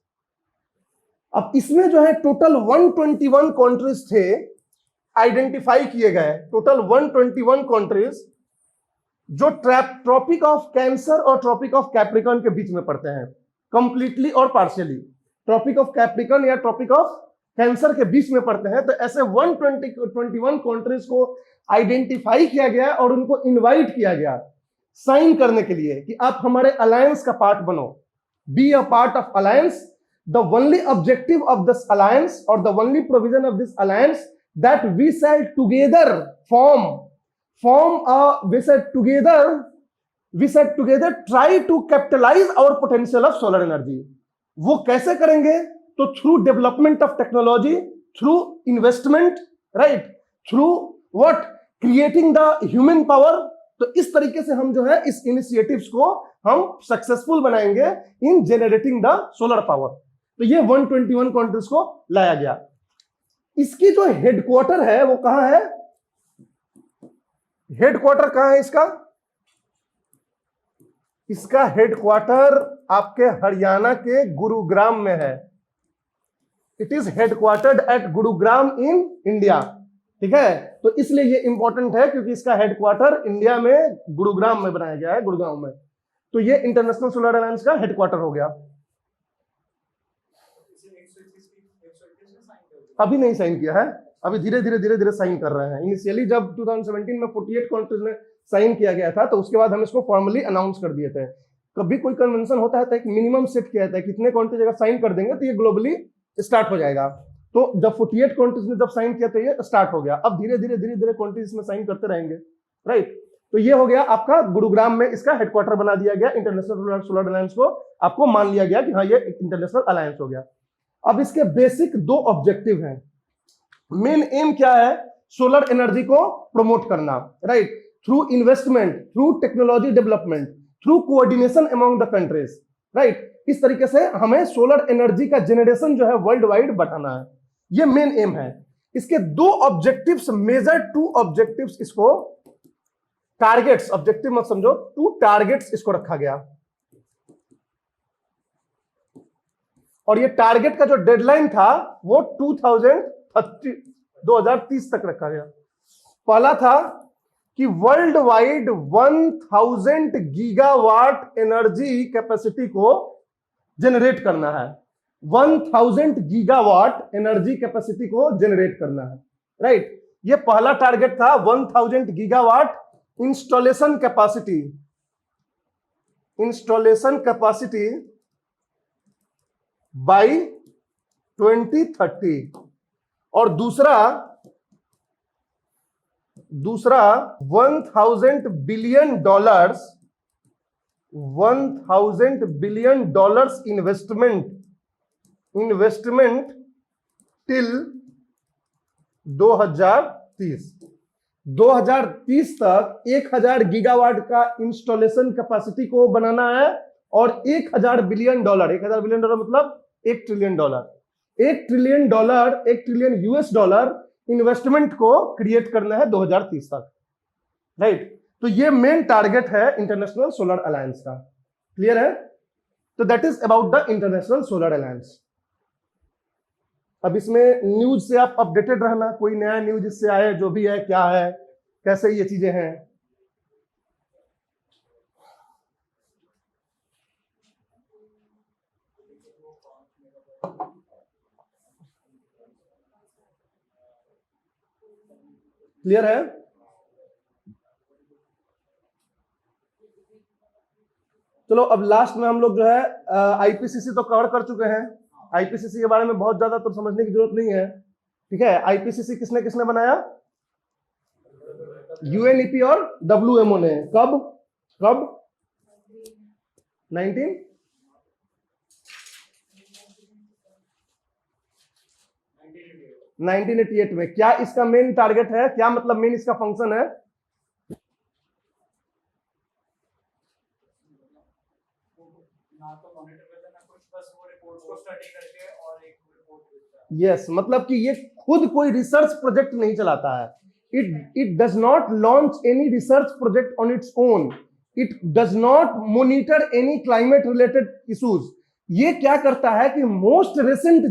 अब इसमें जो है टोटल 121 कंट्रीज थे आइडेंटिफाई किए गए, टोटल 121 कंट्रीज जो ट्रॉपिक ऑफ कैंसर और ट्रॉपिक ऑफ कैप्रिकॉर्न के बीच में पड़ते हैं, कंप्लीटली और पार्शियली। ट्रॉपिक ऑफ कैप्रिकॉर्न या ट्रॉपिक ऑफ कैंसर के बीच में पड़ते हैं। तो ऐसे 121 कंट्रीज को आइडेंटिफाई किया गया और उनको इनवाइट किया गया साइन करने के लिए कि आप हमारे अलायंस का पार्ट बनो, be a part of alliance. The only objective of this alliance और the only provision of this alliance that we shall together we said together try to capitalize our potential of solar energy। वो कैसे करेंगे? तो through development of technology, through investment, right, through what, creating the human power. तो इस तरीके से हम जो है इस इनिशिएटिव्स को हम सक्सेसफुल बनाएंगे इन जनरेटिंग द सोलर पावर। तो ये 121 कंट्रीज को लाया गया। इसकी जो हेडक्वार्टर है वो कहां है? हेडक्वार्टर कहां है इसका? इसका हेडक्वार्टर आपके हरियाणा के गुरुग्राम में है। It is headquartered at Gurugram in India. ठीक है, तो इसलिए ये इंपॉर्टेंट है क्योंकि इसका हेडक्वार्टर इंडिया में गुरुग्राम में बनाया गया है, गुड़गांव में। तो ये इंटरनेशनल सोलर अलायंस का हेडक्वार्टर हो गया। अभी नहीं साइन किया है, अभी धीरे धीरे साइन कर रहे हैं। इनिशियली जब 2017 में 48 कंट्रीज में साइन किया गया था तो उसके बाद हम इसको फॉर्मली अनाउंस कर दिए थे। कभी कोई कन्वेंशन होता है तो एक मिनिमम सेट किया जाता है, कितने कंट्रीज अगर साइन कर देंगे तो ये ग्लोबली स्टार्ट हो जाएगा। तो जब 48 कंट्रीज ने जब साइन किया तो ये स्टार्ट हो गया। अब धीरे धीरे कंट्रीज में साइन करते रहेंगे, राइट। तो ये हो गया आपका गुरुग्राम में इसका हेडक्वार्टर बना दिया गया इंटरनेशनल सोलर अलायंस को। आपको मान लिया गया कि हाँ ये इंटरनेशनल अलायंस हो गया। अब इसके बेसिक 2 ऑब्जेक्टिव हैं। मेन एम क्या है? सोलर एनर्जी को प्रमोट करना, right, through investment, through technology development, through coordination among the countries, right. इस तरीके से हमें सोलर एनर्जी का जनरेशन जो है वर्ल्ड वाइड बढ़ाना है, ये मेन एम है। इसके 2 ऑब्जेक्टिव्स, मेजर 2 ऑब्जेक्टिव्स, इसको टारगेट्स, ऑब्जेक्टिव मत समझो, 2 टारगेट्स इसको रखा गया। और ये टारगेट का जो डेडलाइन था वो 2030 तक रखा गया। पहला था कि world wide 1000 gigawatt energy capacity को जनरेट करना है। 1000 गीगावाट एनर्जी कैपेसिटी को जनरेट करना है, राइट। ये पहला टारगेट था, 1000 गीगावाट इंस्टॉलेशन कैपेसिटी बाय 2030। और दूसरा 1000 बिलियन डॉलर्स इन्वेस्टमेंट टिल 2030 तक 1000 गीगावाट का इंस्टॉलेशन कैपेसिटी को बनाना है और 1000 बिलियन डॉलर, 1000 बिलियन डॉलर मतलब $1 trillion, $1 trillion US dollar investment को क्रिएट करना है 2030 तक, राइट। तो ये मेन टारगेट है इंटरनेशनल सोलर अलायंस का। क्लियर है? तो that is about the international solar alliance. अब इसमें न्यूज से आप अपडेटेड रहना, कोई नया न्यूज इससे आए, जो भी है, क्या है, कैसे ये चीजें हैं। क्लियर है? चलो अब लास्ट में हम लोग जो है आईपीसीसी तो कवर कर चुके हैं, आईपीसीसी के बारे में बहुत ज्यादा तो समझने की जरूरत नहीं है, ठीक है। आईपीसीसी किसने किसने बनाया? यूएनईपी और डब्ल्यूएमओ ने। कब कब? 1988 में। क्या इसका मेन टारगेट है? क्या मतलब मेन इसका फंक्शन है? यस, मतलब कि ये खुद कोई रिसर्च प्रोजेक्ट नहीं चलाता है। It does not launch any research project on its own. It does not monitor any climate related issues. ये क्या करता है कि मोस्ट रिसेंट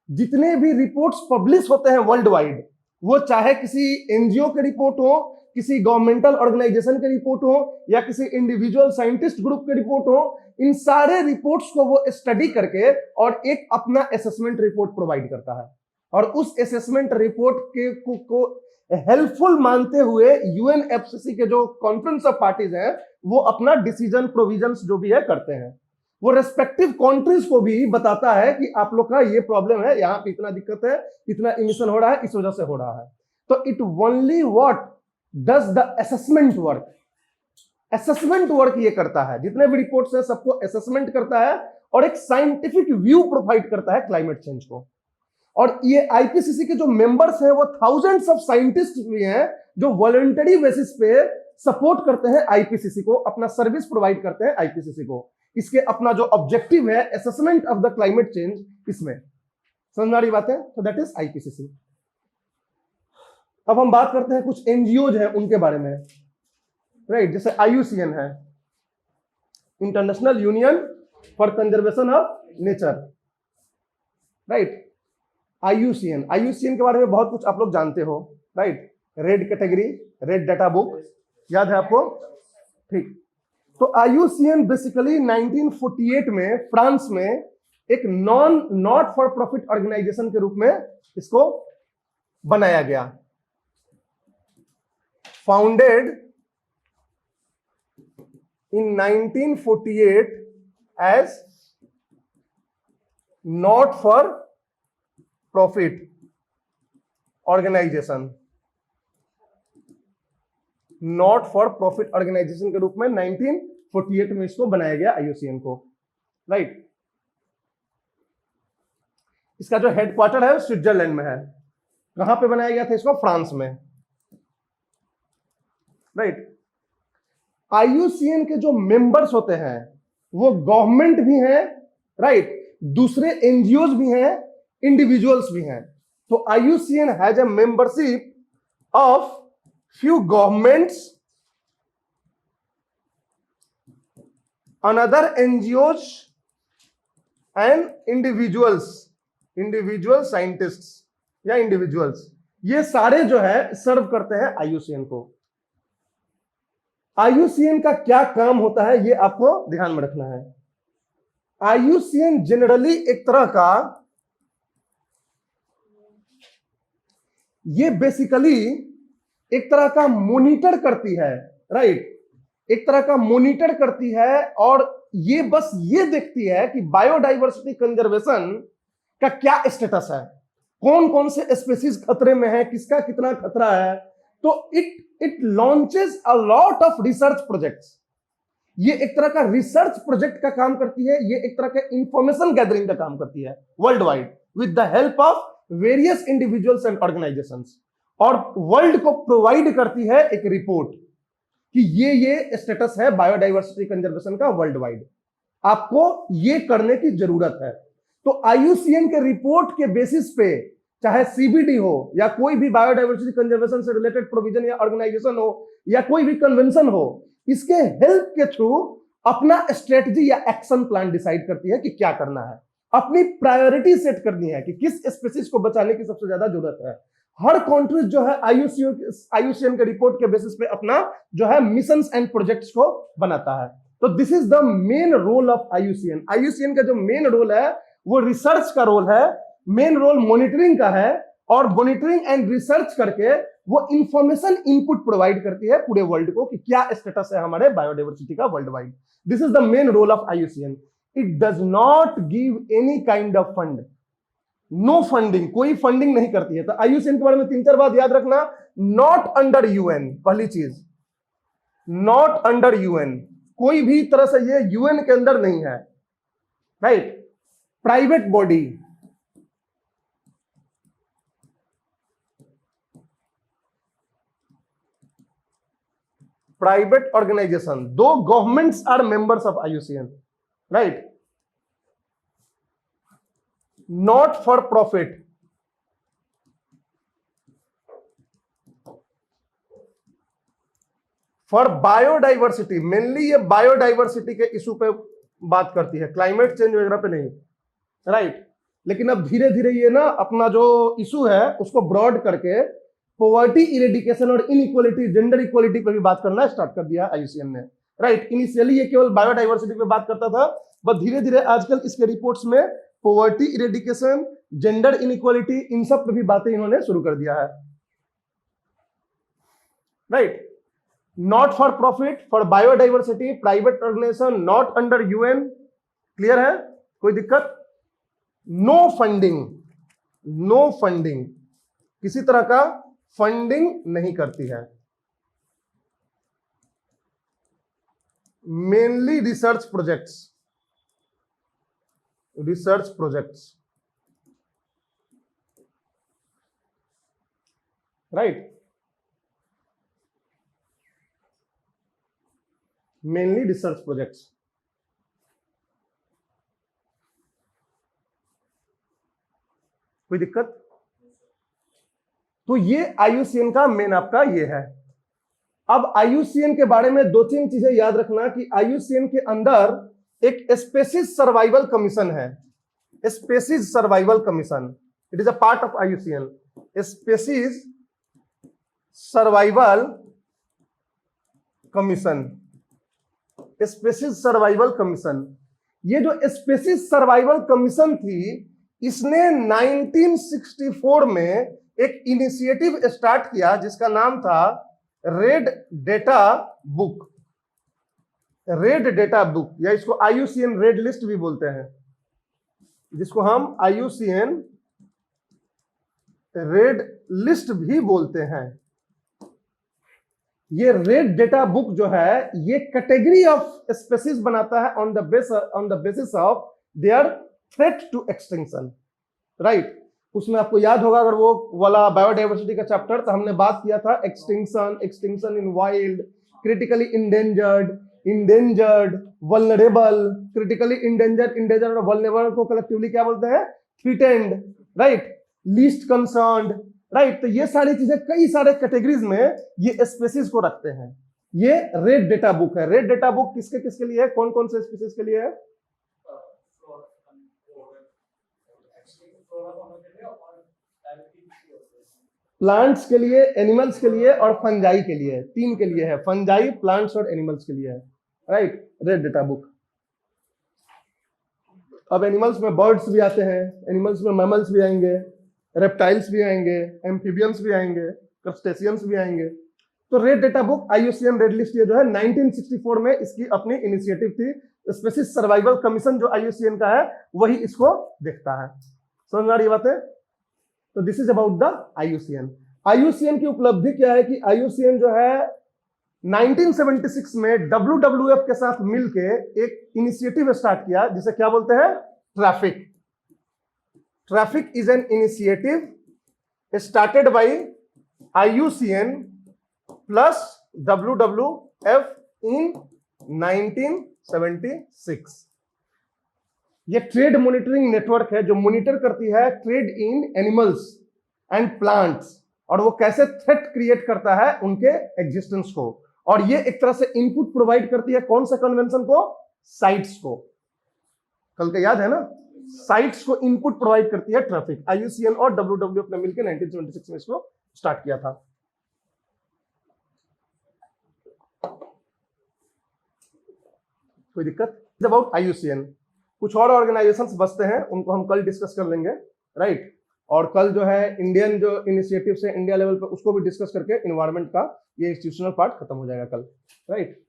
जितने भी रिपोर्ट्स पब्लिश होते हैं वर्ल्ड वाइड, वो चाहे किसी एनजीओ के रिपोर्ट हो, किसी गवर्नमेंटल ऑर्गेनाइजेशन के रिपोर्ट हो, या किसी इंडिविजुअल साइंटिस्ट ग्रुप के रिपोर्ट हो, इन सारे रिपोर्ट्स को वो स्टडी करके और एक अपना असेसमेंट रिपोर्ट प्रोवाइड करता है। और उस असेसमेंट रिपोर्ट के को हेल्पफुल मानते हुए यूएनएफसीसी के जो कॉन्फ्रेंस ऑफ पार्टीज हैं, वो अपना डिसीजन प्रोविजंस जो भी है करते हैं। वो रेस्पेक्टिव कंट्रीज को भी बताता है कि आप लोग का ये प्रॉब्लम है, यहाँ पे इतना दिक्कत है, इतना इमिशन हो रहा है, इस वजह से हो रहा है। तो it only what does the assessment work. Assessment work ये करता है, जितने भी रिपोर्ट्स है सबको असेसमेंट करता है और एक साइंटिफिक व्यू प्रोवाइड करता है क्लाइमेट चेंज को। और ये आईपीसीसी के जो मेंबर्स हैं वो थाउजेंड्स ऑफ साइंटिस्ट भी हैं जो वॉलंटरी बेसिस पे सपोर्ट करते हैं आईपीसीसी को, अपना सर्विस प्रोवाइड करते हैं आईपीसीसी को। इसके अपना जो ऑब्जेक्टिव है assessment of the climate change, इसमें समझ आ रही बात है। तो दैट इज आईपीसीसी। अब हम बात करते हैं कुछ एनजीओज हैं उनके बारे में, राइट। जैसे आईयूसीएन है, international union for conservation of nature, right. IUCN के बारे में बहुत कुछ आप लोग जानते हो, right. Red category, red data book, याद है आपको? ठीक। तो आईयूसीएन बेसिकली 1948 में फ्रांस में एक नॉट फॉर प्रॉफिट ऑर्गेनाइजेशन के रूप में इसको बनाया गया। Founded in 1948 as not for profit organization, not for profit organisation के रूप में 1948 में इसको बनाया गया आईयूसीएन को, राइट। इसका जो हेडक्वार्टर है स्विट्जरलैंड में है। कहां पे बनाया गया था इसको? फ्रांस में, राइट। आईयूसीएन के जो मेंबर्स होते हैं वो गवर्नमेंट भी हैं, राइट, दूसरे एनजीओज भी हैं, इंडिविजुअल्स भी हैं। तो IUCN has a membership of few governments, another NGOs and individual scientists या individuals, ये सारे जो है सर्व करते हैं आईयूसीएन को। आईयूसीएन का क्या काम होता है ये आपको ध्यान में रखना है। आईयूसीएन जनरली एक तरह का, ये बेसिकली एक तरह का मॉनिटर करती है, राइट, एक तरह का मॉनिटर करती है और ये बस ये देखती है कि बायोडाइवर्सिटी कंजर्वेशन का क्या स्टेटस है, कौन कौन से स्पीसीज खतरे में है, किसका कितना खतरा है। तो it launches a lot of research projects. ये एक तरह का रिसर्च प्रोजेक्ट का काम करती है, ये एक तरह का इंफॉर्मेशन गैदरिंग का काम करती है world wide with the help of various individuals and organisations, और वर्ल्ड को प्रोवाइड करती है एक रिपोर्ट कि ये स्टेटस है बायोडाइवर्सिटी कंजर्वेशन का वर्ल्ड वाइड, आपको ये करने की जरूरत है। तो आईयूसीएन के रिपोर्ट के बेसिस पे, चाहे सीबीडी हो या कोई भी बायोडाइवर्सिटी कंजर्वेशन से रिलेटेड प्रोविजन या ऑर्गेनाइजेशन हो या कोई भी कन्वेंशन हो, इसके हेल्प के थ्रू अपना स्ट्रेटजी या एक्शन प्लान डिसाइड करती है कि क्या करना है, अपनी प्रायोरिटी सेट करनी है कि किस स्पीसीज को बचाने की सबसे ज्यादा जरूरत है। हर कंट्री जो है आईयूसीएन के रिपोर्ट के बेसिस पे अपना जो है मिशंस एंड प्रोजेक्ट्स को बनाता है। तो this is the main role of IUCN. IUCN का जो मेन रोल है वो रिसर्च का रोल है, मेन रोल मॉनिटरिंग का है, और मॉनिटरिंग एंड रिसर्च करके वो इंफॉर्मेशन इनपुट प्रोवाइड करती है पूरे वर्ल्ड को कि क्या स्टेटस है हमारे बायोडाइवर्सिटी का world wide. This is the main role of IUCN. It does not give any kind of fund, no funding, कोई फंडिंग नहीं करती है। तो IUCN के बारे में 3-4 बात याद रखना। नॉट अंडर UN, पहली चीज, नॉट अंडर UN, कोई भी तरह से ये UN के अंदर नहीं है, right. Private body, private organization, दो governments are members of IUCN, right. Not for profit, for biodiversity, mainly ये बायोडाइवर्सिटी के इशू पे बात करती है, क्लाइमेट चेंज वगैरह पे नहीं, राइट। लेकिन अब धीरे धीरे ये ना अपना जो इशू है उसको ब्रॉड करके पॉवर्टी इरेडिकेशन और इनइक्वालिटी, जेंडर इक्वालिटी पे भी बात करना स्टार्ट कर दिया IUCN ने, राइट। इनिशियली ये केवल बायोडाइवर्सिटी पे बात करता था, बट धीरे धीरे आजकल इसके रिपोर्ट्स में पॉवर्टी इरेडिकेशन, जेंडर इनइक्वालिटी, इन सब पे भी बातें इन्होंने शुरू कर दिया है, राइट। Not for profit, for biodiversity, private organisation, not under UN, clear है, कोई दिक्कत? नो फंडिंग, नो फंडिंग, किसी तरह का फंडिंग नहीं करती है, mainly research projects, research projects, right, mainly research projects. कोई दिक्कत? तो ये IUCN का मेन आपका ये है। अब IUCN के बारे में 2-3 चीजें याद रखना कि IUCN के अंदर एक स्पेसीज सर्वाइवल कमीशन है, species survival commission, it is a part of IUCN, species survival commission, species survival commission. ये जो स्पेसीज सर्वाइवल कमीशन थी, इसने 1964 में एक इनिशिएटिव स्टार्ट किया जिसका नाम था red data book, red data book, या इसको IUCN रेड लिस्ट भी बोलते हैं, जिसको हम IUCN रेड लिस्ट भी बोलते हैं। ये रेड डेटा बुक जो है ये कैटेगरी ऑफ स्पेसीज बनाता है on the basis of their threat to extinction, right. उसमें आपको याद होगा अगर वो वाला बायोडाइवर्सिटी का चैप्टर, तो हमने बात किया था extinction, extinction in wild, critically endangered, endangered, vulnerable, critically endangered, endangered और वल्नरेबल को कलेक्टिवली क्या बोलते हैं? Threatened, right, least concerned, right. तो ये सारी चीजें कई सारे कैटेगरीज में ये स्पेसीज को रखते हैं। ये रेड डेटा बुक है। रेड डेटा बुक किसके किसके लिए है? कौन कौन से स्पीसीज के लिए है? प्लांट्स के लिए, एनिमल्स के लिए और फंजाई के लिए, 3 के लिए है, फंजाई, प्लांट्स और एनिमल्स के लिए है, राइट, रेड डेटा बुक। अब एनिमल्स में बर्ड्स भी आते हैं, एनिमल्स में मैमल्स भी आएंगे, रेप्टाइल्स भी आएंगे, एम्फीबियंस भी आएंगे, क्रस्टेशियंस भी आएंगे। तो red data book IUCN red list ये जो है 1964 में इसकी अपनी इनिशिएटिव थी। स्पेसीज सर्वाइवल कमीशन जो IUCN का है वही इसको देखता है। समझ में आ रही बात है? तो this is about the IUCN। IUCN की उपलब्धि क्या है कि IUCN जो है 1976 में WWF के साथ मिलके एक इनिशिएटिव स्टार्ट किया जिसे क्या बोलते हैं? Traffic. Traffic is an initiative started by IUCN plus WWF इन 1976। ये ट्रेड मॉनिटरिंग नेटवर्क है जो मॉनिटर करती है trade in animals and plants, और वो कैसे थ्रेट क्रिएट करता है उनके एग्जिस्टेंस को। और ये एक तरह से इनपुट प्रोवाइड करती है कौन सा कन्वेंशन को? साइट्स को। कल का याद है ना? साइट्स को इनपुट प्रोवाइड करती है ट्रैफिक। IUCN और WWF ने मिलकर 1976 में इसको स्टार्ट किया था। कोई दिक्कत? About IUCN। कुछ और ऑर्गेनाइजेशंस बचते हैं, उनको हम कल डिस्कस कर लेंगे, राइट। और कल जो है इंडियन जो इनिशिएटिव से इंडिया लेवल पे उसको भी डिस्कस करके एनवायरनमेंट का ये इंस्टीट्यूशनल पार्ट खत्म हो जाएगा कल, राइट।